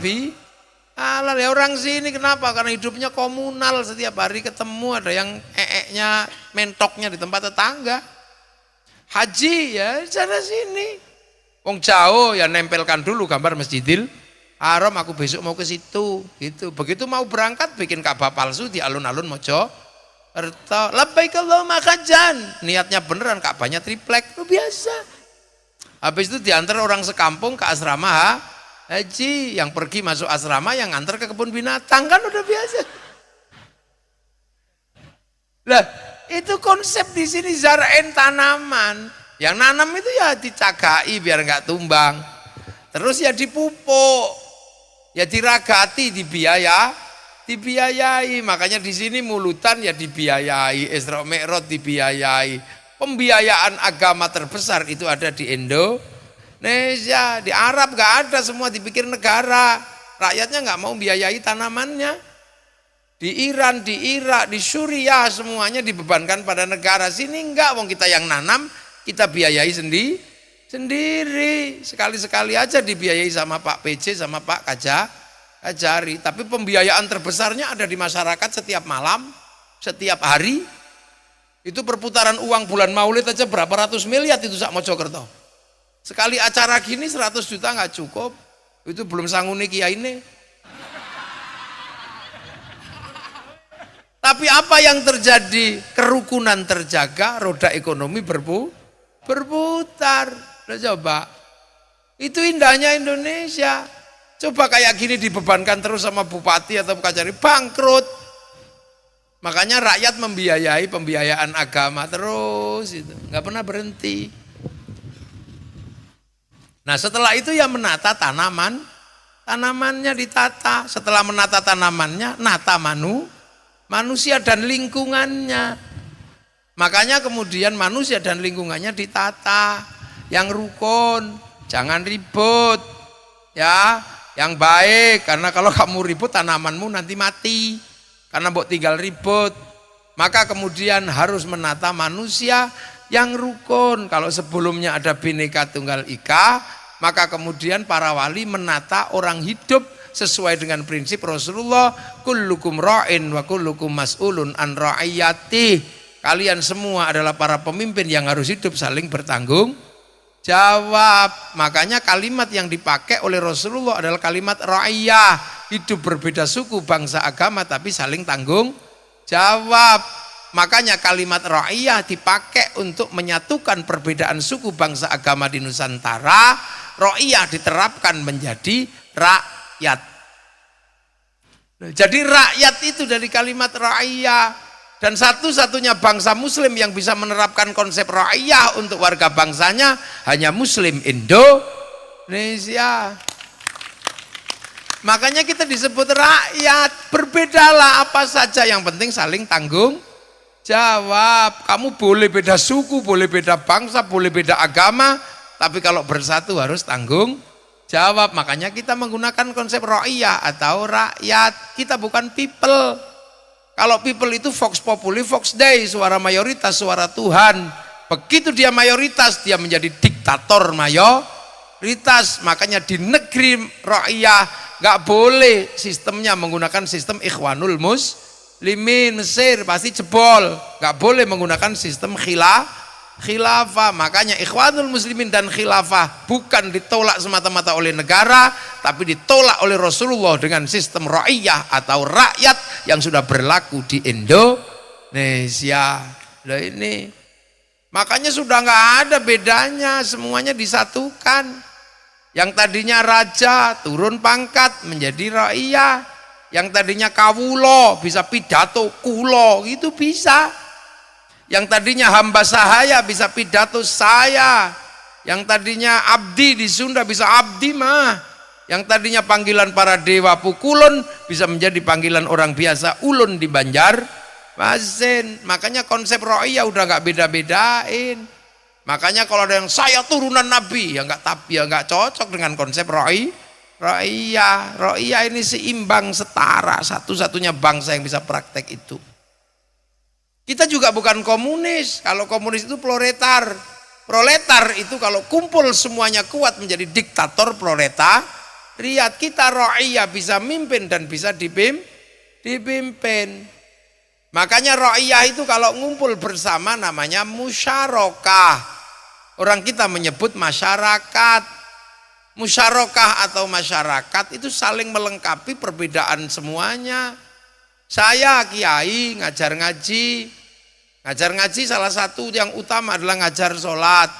halal ya orang sini kenapa? Karena hidupnya komunal, setiap hari ketemu, ada yang eeknya, mentoknya di tempat tetangga. Haji ya sana sini. Wong jauh ya nempelkan dulu gambar Masjidil Haram, aku besok mau ke situ gitu. Begitu mau berangkat bikin Ka'bah palsu di alun-alun Mojokerto. Labbaik Allahumma hajjan. Niatnya beneran, Ka'bahnya triplek, itu biasa. Habis itu diantar orang sekampung ke asrama haji, yang pergi masuk asrama, yang antar ke kebun binatang, kan udah biasa. Lah, itu konsep di sini zarain tanaman. Yang nanam itu ya dicagai biar nggak tumbang. Terus ya dipupuk, ya diragati, dibiayai. Makanya di sini mulutan ya dibiayai, Isra Mi'raj dibiayai. Pembiayaan agama terbesar itu ada di Indonesia. Di Arab nggak ada, semua dipikir negara. Rakyatnya nggak mau biayai tanamannya. Di Iran, di Irak, di Suriah semuanya dibebankan pada negara. Sini enggak, wong kita yang nanam kita biayai sendiri. Sekali-sekali aja dibiayai sama Pak PJ sama Pak Kajari. Tapi pembiayaan terbesarnya ada di masyarakat setiap malam, setiap hari. Itu perputaran uang bulan Maulid aja berapa ratus miliar itu sak Mojokerto. Sekali acara gini 100 juta nggak cukup. Itu belum sangguni kiai ini. Tapi apa yang terjadi? Kerukunan terjaga, roda ekonomi berputar. Udah coba. Itu indahnya Indonesia. Coba kayak gini dibebankan terus sama bupati atau kajari, bangkrut. Makanya rakyat membiayai pembiayaan agama terus, itu nggak pernah berhenti. Nah setelah itu ya menata tanamannya ditata. Setelah menata tanamannya, nata manusia dan lingkungannya. Makanya kemudian manusia dan lingkungannya ditata, yang rukun, jangan ribut, ya, yang baik. Karena kalau kamu ribut tanamanmu nanti mati. Karena mbok tinggal ribut. Maka kemudian harus menata manusia yang rukun. Kalau sebelumnya ada Bhinneka Tunggal Ika, maka kemudian para wali menata orang hidup sesuai dengan prinsip Rasulullah, kullukum ra'in wa kullukum mas'ulun an ra'iyati. Kalian semua adalah para pemimpin yang harus hidup saling bertanggung jawab. Makanya kalimat yang dipakai oleh Rasulullah adalah kalimat ra'iyah. Hidup berbeda suku, bangsa, agama, tapi saling tanggung jawab. Makanya kalimat ra'iyah dipakai untuk menyatukan perbedaan suku, bangsa, agama di Nusantara. Ra'iyah diterapkan menjadi rakyat. Jadi rakyat itu dari kalimat ra'iyah. Dan satu-satunya bangsa muslim yang bisa menerapkan konsep ra'iyah untuk warga bangsanya hanya muslim Indonesia. Makanya kita disebut rakyat. Berbedalah apa saja, yang penting saling tanggung jawab. Kamu boleh beda suku, boleh beda bangsa, boleh beda agama, tapi kalau bersatu harus tanggung jawab. Makanya kita menggunakan konsep ra'iyah atau rakyat. Kita bukan people. Kalau people itu vox populi, vox dei, suara mayoritas, suara Tuhan. Begitu dia mayoritas, dia menjadi diktator mayoritas. Makanya di negeri ra'iyah nggak boleh sistemnya menggunakan sistem Ikhwanul Muslimin. Mesir pasti jebol. Nggak boleh menggunakan sistem khilafah. Makanya Ikhwanul Muslimin dan khilafah bukan ditolak semata-mata oleh negara, tapi ditolak oleh Rasulullah dengan sistem ra'iyah atau rakyat yang sudah berlaku di Indonesia. Nah ini makanya sudah nggak ada bedanya, semuanya disatukan. Yang tadinya raja turun pangkat menjadi ra'iyah, yang tadinya kawulo bisa pidato kulo, itu bisa. Yang tadinya hamba sahaya bisa pidato saya. Yang tadinya abdi di Sunda bisa abdi mah. Yang tadinya panggilan para dewa pukulun bisa menjadi panggilan orang biasa ulun di Wasin. Makanya konsep ro'iyah udah nggak beda-bedain. Makanya kalau ada yang saya turunan Nabi, ya nggak cocok dengan konsep ro'iyah. Ro'iyah ini seimbang, setara, satu-satunya bangsa yang bisa praktek itu. Kita juga bukan komunis. Kalau komunis itu proletar. Proletar itu kalau kumpul semuanya kuat menjadi diktator proletariat. Kita ro'iyah, bisa mimpin dan bisa dipimpin. Makanya ro'iyah itu kalau ngumpul bersama namanya musyarakah. Orang kita menyebut masyarakat. Musyarakah atau masyarakat itu saling melengkapi perbedaan semuanya. Saya kiai ngajar ngaji. Ngajar ngaji salah satu yang utama adalah ngajar sholat.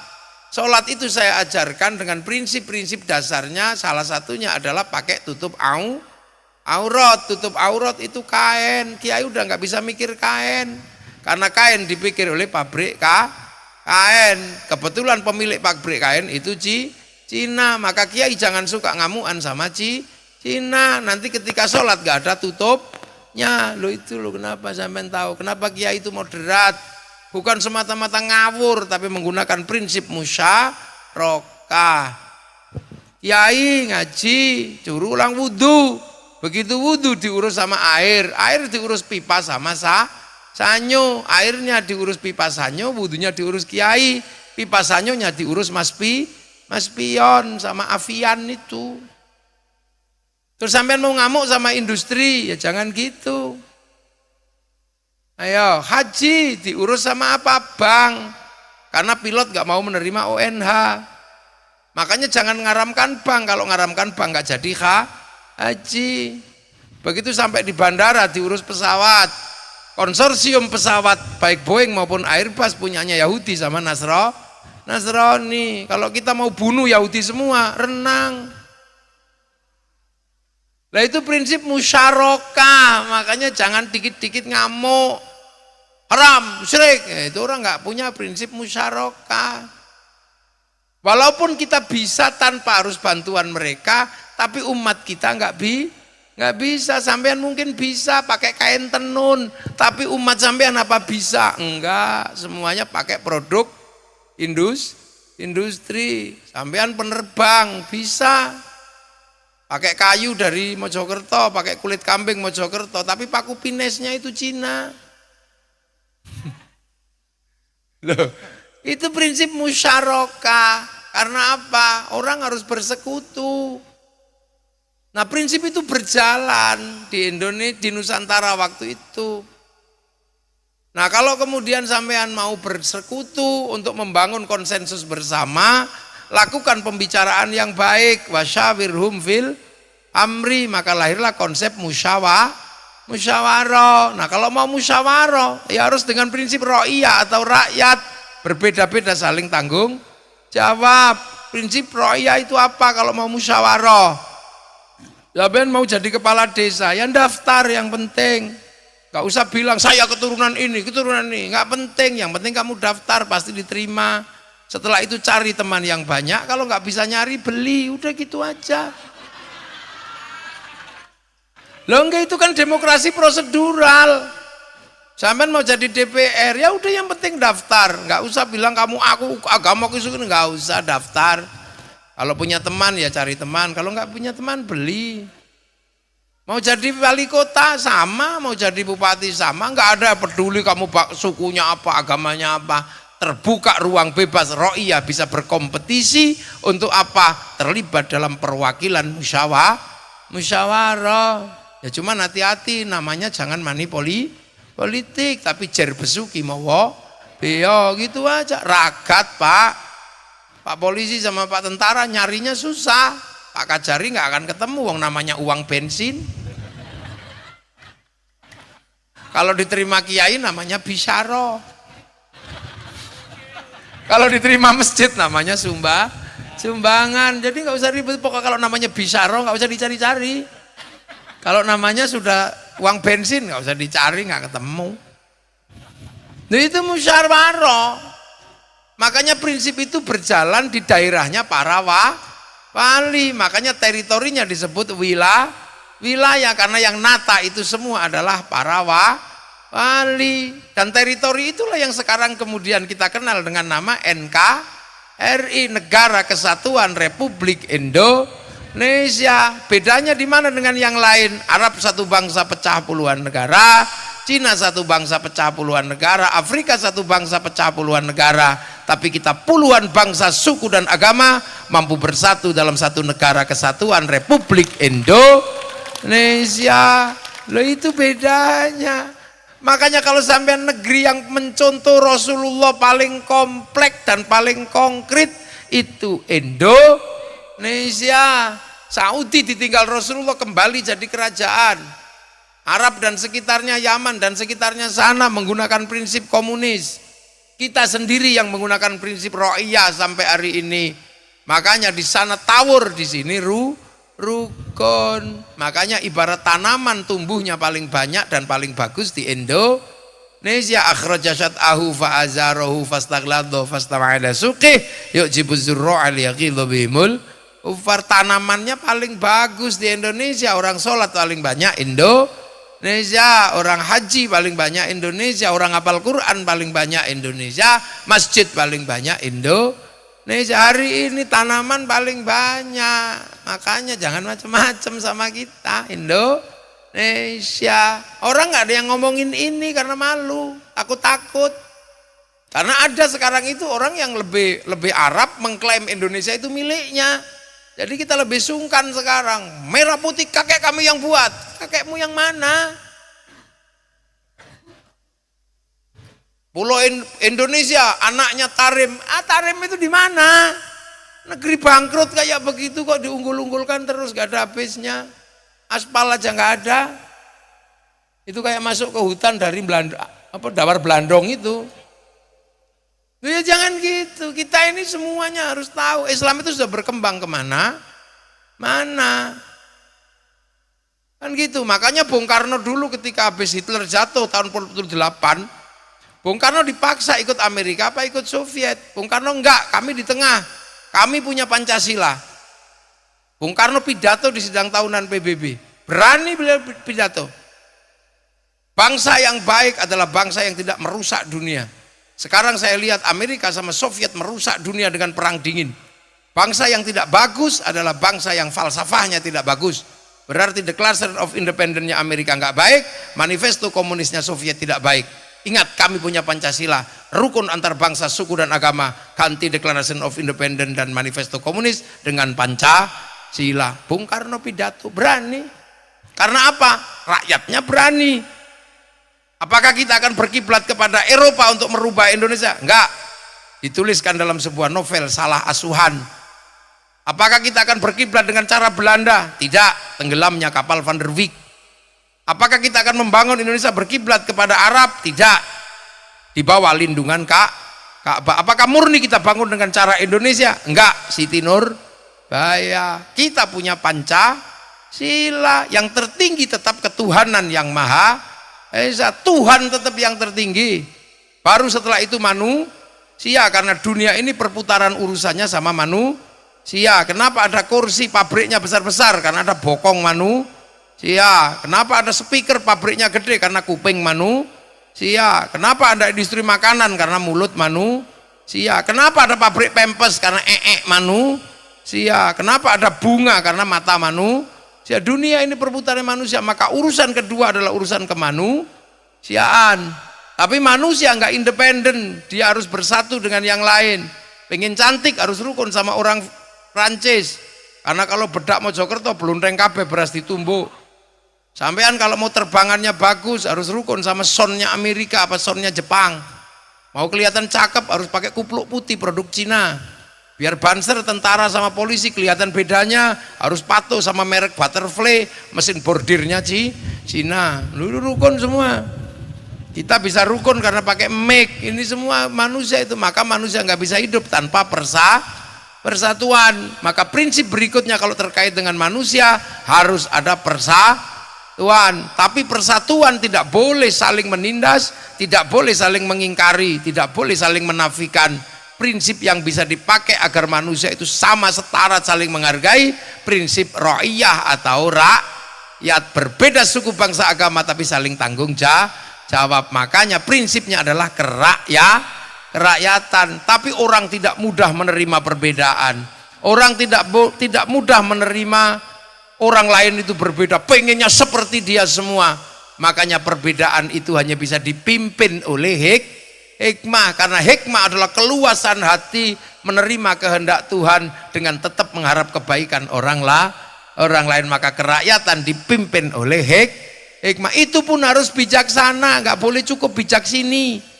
Sholat itu saya ajarkan dengan prinsip-prinsip dasarnya. Salah satunya adalah pakai tutup aurat. Tutup aurat itu kain. Kiai udah nggak bisa mikir kain. Karena kain dipikir oleh pabrik kain. Kebetulan pemilik pabrik kain itu Cina. Maka kiai jangan suka ngamuan sama Cina. Nanti ketika sholat nggak ada tutupnya. Lo itu lo kenapa sampean tahu? Kenapa kiai itu moderat? Bukan semata-mata ngawur, tapi menggunakan prinsip musyarakah. Kiai ngaji, suruh ulang wudhu. Begitu wudhu diurus sama air diurus pipa sama sanyo, airnya diurus pipa sanyo, wudhunya diurus kiai, pipa sanyonya diurus mas pion sama afian itu. Terus sampean mau ngamuk sama industri, ya jangan gitu. Ayo, haji diurus sama apa? Bank. Karena pilot gak mau menerima ONH. Makanya jangan ngaramkan bank, kalau ngaramkan bank gak jadi haji. Begitu sampai di bandara diurus pesawat. Konsorsium pesawat baik Boeing maupun Airbus punyanya Yahudi sama Nasrani. Kalau kita mau bunuh Yahudi semua, renang. Nah itu prinsip musyarakah. Makanya jangan dikit-dikit ngamuk. Haram, syirik. Itu orang nggak punya prinsip musyarakah. Walaupun kita bisa tanpa harus bantuan mereka, tapi umat kita nggak bisa. Sampean mungkin bisa pakai kain tenun, tapi umat sampean apa bisa? Enggak, semuanya pakai produk industri. Sampean penerbang bisa pakai kayu dari Mojokerto, pakai kulit kambing Mojokerto, tapi paku pinesnya itu Cina. Loh, itu prinsip musyarakah. Karena apa? Orang harus bersekutu. Nah prinsip itu berjalan di Indonesia, di Nusantara waktu itu. Nah kalau kemudian sampean mau bersekutu untuk membangun konsensus bersama, lakukan pembicaraan yang baik, wasyawirhum fil amri, maka lahirlah konsep musyawarah. Nah kalau mau musyawarah, ya harus dengan prinsip ro'iyah atau rakyat, berbeda-beda saling tanggung jawab. Prinsip ro'iyah itu apa kalau mau musyawarah? Ya ben mau jadi kepala desa, yang daftar yang penting. Gak usah bilang saya keturunan ini, gak penting. Yang penting kamu daftar pasti diterima. Setelah itu cari teman yang banyak, kalau nggak bisa nyari beli, udah gitu aja. Loh enggak, itu kan demokrasi prosedural. Sampean mau jadi DPR, ya udah yang penting daftar. Nggak usah bilang aku agama kusuk, nggak usah daftar. Kalau punya teman ya cari teman, kalau nggak punya teman beli. Mau jadi wali kota sama, mau jadi bupati sama, nggak ada peduli kamu sukunya apa, agamanya apa. Terbuka ruang bebas, ro'iyah bisa berkompetisi untuk apa? Terlibat dalam perwakilan musyawarah. Ya cuman hati-hati, namanya jangan politik, tapi jer besuki mawa beyo gitu aja. Ragat Pak polisi sama Pak tentara nyarinya susah. Pak Kajari nggak akan ketemu, wong namanya uang bensin. Kalau diterima kiai namanya bisyaro. Kalau diterima masjid namanya sumbangan. Jadi nggak usah ribet. Pokoknya kalau namanya bisyaro nggak usah dicari-cari. Kalau namanya sudah uang bensin nggak usah dicari, nggak ketemu. Nah, itu musyawarah. Makanya prinsip itu berjalan di daerahnya para wali. Makanya teritorinya disebut wilayah, karena yang nata itu semua adalah para Wali. Dan teritori itulah yang sekarang kemudian kita kenal dengan nama NKRI, Negara Kesatuan Republik Indonesia. Bedanya di mana dengan yang lain? Arab satu bangsa pecah puluhan negara, Cina satu bangsa pecah puluhan negara, Afrika satu bangsa pecah puluhan negara. Tapi kita puluhan bangsa, suku dan agama mampu bersatu dalam satu negara kesatuan Republik Indonesia. Loh, itu bedanya. Makanya kalau sampai negeri yang mencontoh Rasulullah paling kompleks dan paling konkret itu Indonesia. Saudi ditinggal Rasulullah kembali jadi kerajaan. Arab dan sekitarnya, Yaman dan sekitarnya sana menggunakan prinsip komunis. Kita sendiri yang menggunakan prinsip ro'iyah sampai hari ini. Makanya di sana tawur, di sini rukun. Makanya ibarat tanaman tumbuhnya paling banyak dan paling bagus di Indonesia. Akhraja syat'ahu fa'azarahu fastagladhu fastama'ala suqih yu'jibu zurru'a liyaghidhu bihimul kuffar. Tanamannya paling bagus di Indonesia. Orang sholat paling banyak Indonesia, orang haji paling banyak Indonesia, orang hafal Quran paling banyak Indonesia, masjid paling banyak Indonesia. Hari ini tanaman paling banyak. Makanya jangan macam-macam sama kita Indonesia. Orang nggak ada yang ngomongin ini karena malu, takut. Karena ada sekarang itu orang yang lebih Arab mengklaim Indonesia itu miliknya. Jadi kita lebih sungkan sekarang. Merah putih kakek kami yang buat. Kakekmu yang mana? Pulau Indonesia anaknya Tarim. Tarim itu di mana? Negeri bangkrut kayak begitu kok diunggul-unggulkan terus, gak ada habisnya. Aspal aja gak ada. Itu kayak masuk ke hutan dari Dawar Blandong itu. Ya jangan gitu. Kita ini semuanya harus tahu Islam itu sudah berkembang kemana? Mana? Kan gitu. Makanya Bung Karno dulu ketika habis Hitler jatuh tahun 48, Bung Karno dipaksa ikut Amerika apa ikut Soviet. Bung Karno enggak, kami di tengah. Kami punya Pancasila. Bung Karno pidato di sidang tahunan PBB. Berani beliau pidato. Bangsa yang baik adalah bangsa yang tidak merusak dunia. Sekarang saya lihat Amerika sama Soviet merusak dunia dengan perang dingin. Bangsa yang tidak bagus adalah bangsa yang falsafahnya tidak bagus. Berarti Declaration of Independence-nya Amerika nggak baik, manifesto komunisnya Soviet tidak baik. Ingat, kami punya Pancasila, rukun antar bangsa, suku dan agama. Ganti Declaration of Independence dan manifesto komunis dengan Pancasila. Bung Karno pidato, berani. Karena apa? Rakyatnya berani. Apakah kita akan berkiblat kepada Eropa untuk merubah Indonesia? Enggak. Dituliskan dalam sebuah novel, Salah Asuhan. Apakah kita akan berkiblat dengan cara Belanda? Tidak. Tenggelamnya kapal Van der Wijk. Apakah kita akan membangun Indonesia berkiblat kepada Arab? Tidak. Di bawah lindungan Ka'bah. Apakah murni kita bangun dengan cara Indonesia? Enggak. Siti Nurbaya. Kita punya Pancasila. Yang tertinggi tetap ketuhanan yang maha Esa, Tuhan tetap yang tertinggi. Baru setelah itu manusia, karena dunia ini perputaran urusannya sama manusia. Kenapa ada kursi pabriknya besar-besar? Karena ada bokong manusia. Kenapa ada speaker pabriknya gede? Karena kuping manusia. Kenapa ada industri makanan? Karena mulut manusia. Kenapa ada pabrik pempes? Karena manusia. Kenapa ada bunga? Karena mata manusia. Dunia ini perputaran manusia, maka urusan kedua adalah urusan kemanusiaan. Tapi manusia nggak independen, dia harus bersatu dengan yang lain. Pengen cantik harus rukun sama orang Prancis, karena kalau bedak Mojokerto belunteng kabeh beras ditumbuk. Sampean kalau mau terbangannya bagus harus rukun sama sonnya Amerika apa sonnya Jepang. Mau kelihatan cakep harus pakai kupluk putih produk Cina. Biar banser tentara sama polisi kelihatan bedanya, harus patuh sama merek Butterfly, mesin bordirnya Cina. Lu rukun semua. Kita bisa rukun karena pakai make. Ini semua manusia itu. Maka manusia nggak bisa hidup tanpa persatuan. Maka prinsip berikutnya kalau terkait dengan manusia harus ada persatuan. Tapi persatuan tidak boleh saling menindas, tidak boleh saling mengingkari, tidak boleh saling menafikan. Prinsip yang bisa dipakai agar manusia itu sama setara saling menghargai, prinsip ro'iyah atau rakyat. Berbeda suku bangsa agama tapi saling tanggung jawab. Makanya prinsipnya adalah kerakyatan. Tapi orang tidak mudah menerima perbedaan. Orang tidak mudah menerima orang lain itu berbeda, pengennya seperti dia semua. Makanya perbedaan itu hanya bisa dipimpin oleh hikmah, karena hikmah adalah keluasan hati menerima kehendak Tuhan dengan tetap mengharap kebaikan orang lain. Maka kerakyatan dipimpin oleh hikmah. Itu pun harus bijaksana, nggak boleh cukup bijak sini.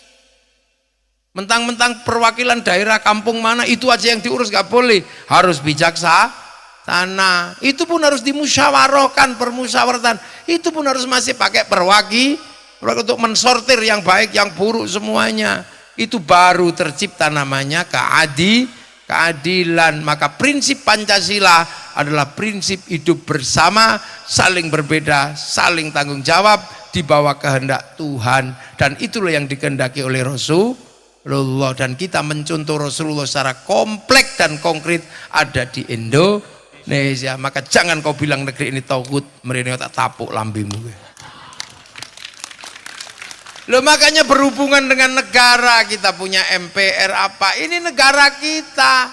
Mentang-mentang perwakilan daerah kampung mana itu aja yang diurus, nggak boleh, harus bijaksana. Itu pun harus dimusyawarahkan, permusyawaratan. Itu pun harus masih pakai perwakilan untuk mensortir yang baik, yang buruk semuanya. Itu baru tercipta namanya keadilan. Maka prinsip Pancasila adalah prinsip hidup bersama, saling berbeda, saling tanggung jawab di bawah kehendak Tuhan. Dan itulah yang dikehendaki oleh Rasulullah. Dan kita mencontoh Rasulullah secara kompleks dan konkret ada di Indonesia. Maka jangan kau bilang negeri ini tauhid, mereka tak tapuk lambimu. Loh, makanya berhubungan dengan negara, kita punya MPR apa, ini negara kita.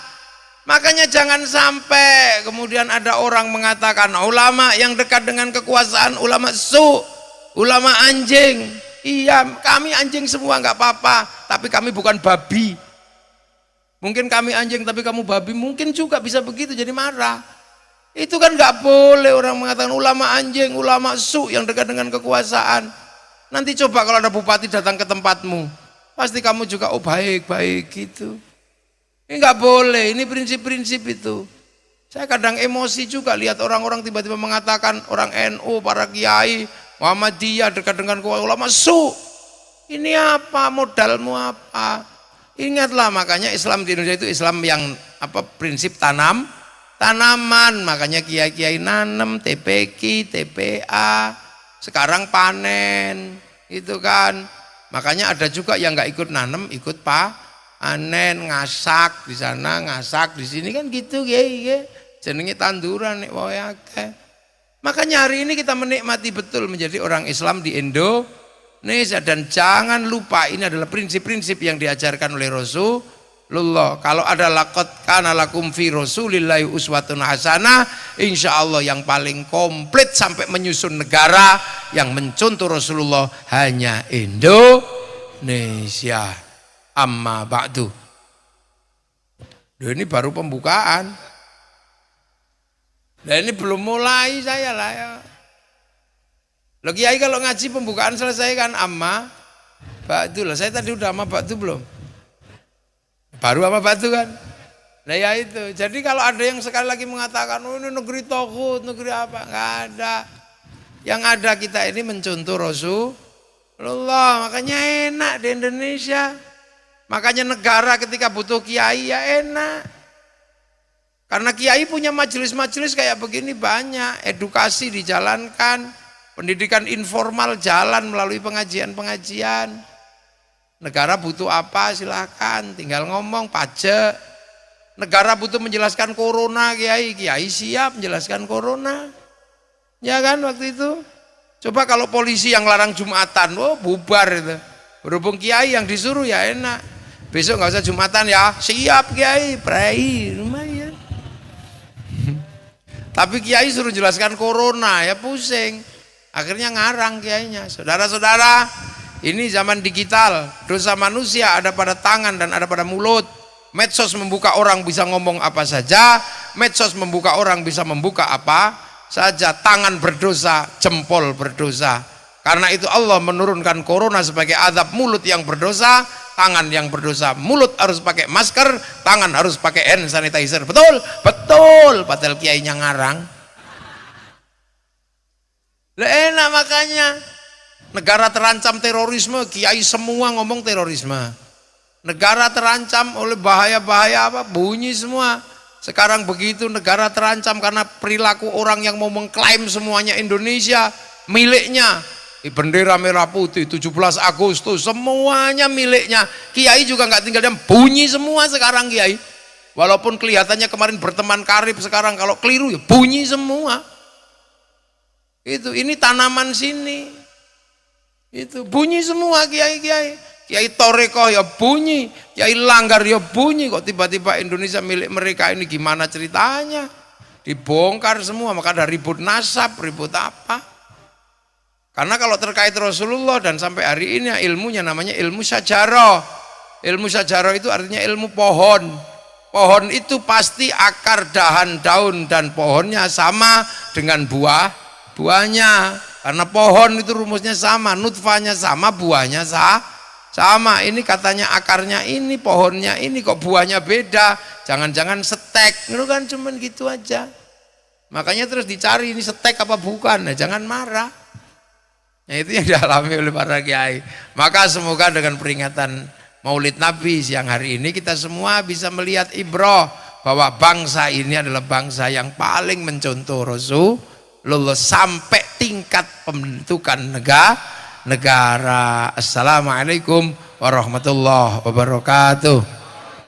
Makanya jangan sampai kemudian ada orang mengatakan ulama yang dekat dengan kekuasaan ulama ulama anjing. Iya, kami anjing semua nggak apa-apa, tapi kami bukan babi. Mungkin kami anjing tapi kamu babi, mungkin juga bisa begitu, jadi marah. Itu kan nggak boleh orang mengatakan ulama anjing, ulama yang dekat dengan kekuasaan. Nanti coba kalau ada bupati datang ke tempatmu, pasti kamu juga baik gitu. Ini nggak boleh, ini prinsip-prinsip itu. Saya kadang emosi juga lihat orang-orang tiba-tiba mengatakan orang NU, para kiai, Muhammadiyah dekat dengan ulama ini apa, modalmu apa? Ingatlah, makanya Islam di Indonesia itu Islam yang prinsip tanaman. Makanya kiai-kiai nanam, TPQ, TPA, sekarang panen, itu kan. Makanya ada juga yang nggak ikut nanam, ikut panen, ngasak di sana, ngasak di sini kan gitu, jenenge tanduran nek wae akeh. Makanya hari ini kita menikmati betul menjadi orang Islam di Indonesia. Dan jangan lupa ini adalah prinsip-prinsip yang diajarkan oleh Rasulullah. Kalau ada laqad kana lakum fi rasulillahi uswatun hasanah, insya Allah yang paling komplit sampai menyusun negara yang mencontoh Rasulullah hanya Indonesia. Amma ba'du. Ini baru pembukaan. Dan ini belum mulai saya lah ya. Loh, kiai kalau ngaji pembukaan selesai kan amma ba'du lah. Saya tadi udah amma ba'du belum? Baru amma ba'du kan? Nah ya itu. Jadi kalau ada yang sekali lagi mengatakan oh ini negeri tauhid, negeri apa? Enggak ada. Yang ada kita ini mencontoh Rasulullah. Makanya enak di Indonesia. Makanya negara ketika butuh kiai ya enak. Karena kiai punya majelis-majelis kayak begini banyak, edukasi dijalankan, pendidikan informal jalan melalui pengajian-pengajian. Negara butuh apa silahkan, tinggal ngomong pajak. Negara butuh menjelaskan corona, kiai siap menjelaskan corona. Ya kan waktu itu. Coba kalau polisi yang larang Jumatan, bubar itu. Berhubung kiai yang disuruh ya enak. Besok nggak usah Jumatan ya, siap kiai, pray, lumayan. Tapi kiai suruh jelaskan corona ya pusing. Akhirnya ngarang kiainya. Saudara-saudara, ini zaman digital. Dosa manusia ada pada tangan dan ada pada mulut. Medsos membuka orang bisa ngomong apa saja. Medsos membuka orang bisa membuka apa saja. Tangan berdosa, jempol berdosa. Karena itu Allah menurunkan corona sebagai azab mulut yang berdosa, tangan yang berdosa. Mulut harus pakai masker, tangan harus pakai hand sanitizer. Betul? Betul. Padahal kiainya ngarang. Lah enak makanya. Negara terancam terorisme, kiai semua ngomong terorisme. Negara terancam oleh bahaya-bahaya apa? Bunyi semua. Sekarang begitu negara terancam karena perilaku orang yang mau mengklaim semuanya Indonesia miliknya. Bendera merah putih 17 Agustus semuanya miliknya. Kiai juga nggak tinggal diam, bunyi semua sekarang kiai. Walaupun kelihatannya kemarin berteman karib, sekarang kalau keliru ya bunyi semua. Ini tanaman sini. Itu bunyi semua kiai-kiai. Kiai Toreko ya bunyi, Kiai Langgar ya bunyi. Kok tiba-tiba Indonesia milik mereka ini gimana ceritanya? Dibongkar semua, maka ada ribut nasab, ribut apa? Karena kalau terkait Rasulullah dan sampai hari ini ilmunya namanya ilmu syajarah. Ilmu syajarah itu artinya ilmu pohon. Pohon itu pasti akar, dahan, daun dan pohonnya sama dengan buahnya. Karena pohon itu rumusnya sama, nutfanya sama, buahnya sama. Ini katanya akarnya ini, pohonnya ini, kok buahnya beda. Jangan-jangan setek, itu kan cuman gitu aja. Makanya terus dicari ini setek apa bukan, nah, jangan marah. Nah, itu yang dialami oleh para kiai. Maka semoga dengan peringatan Maulid Nabi siang hari ini kita semua bisa melihat ibrah bahwa bangsa ini adalah bangsa yang paling mencontoh Rasulullah sampai tingkat pembentukan negara. Assalamualaikum warahmatullahi wabarakatuh.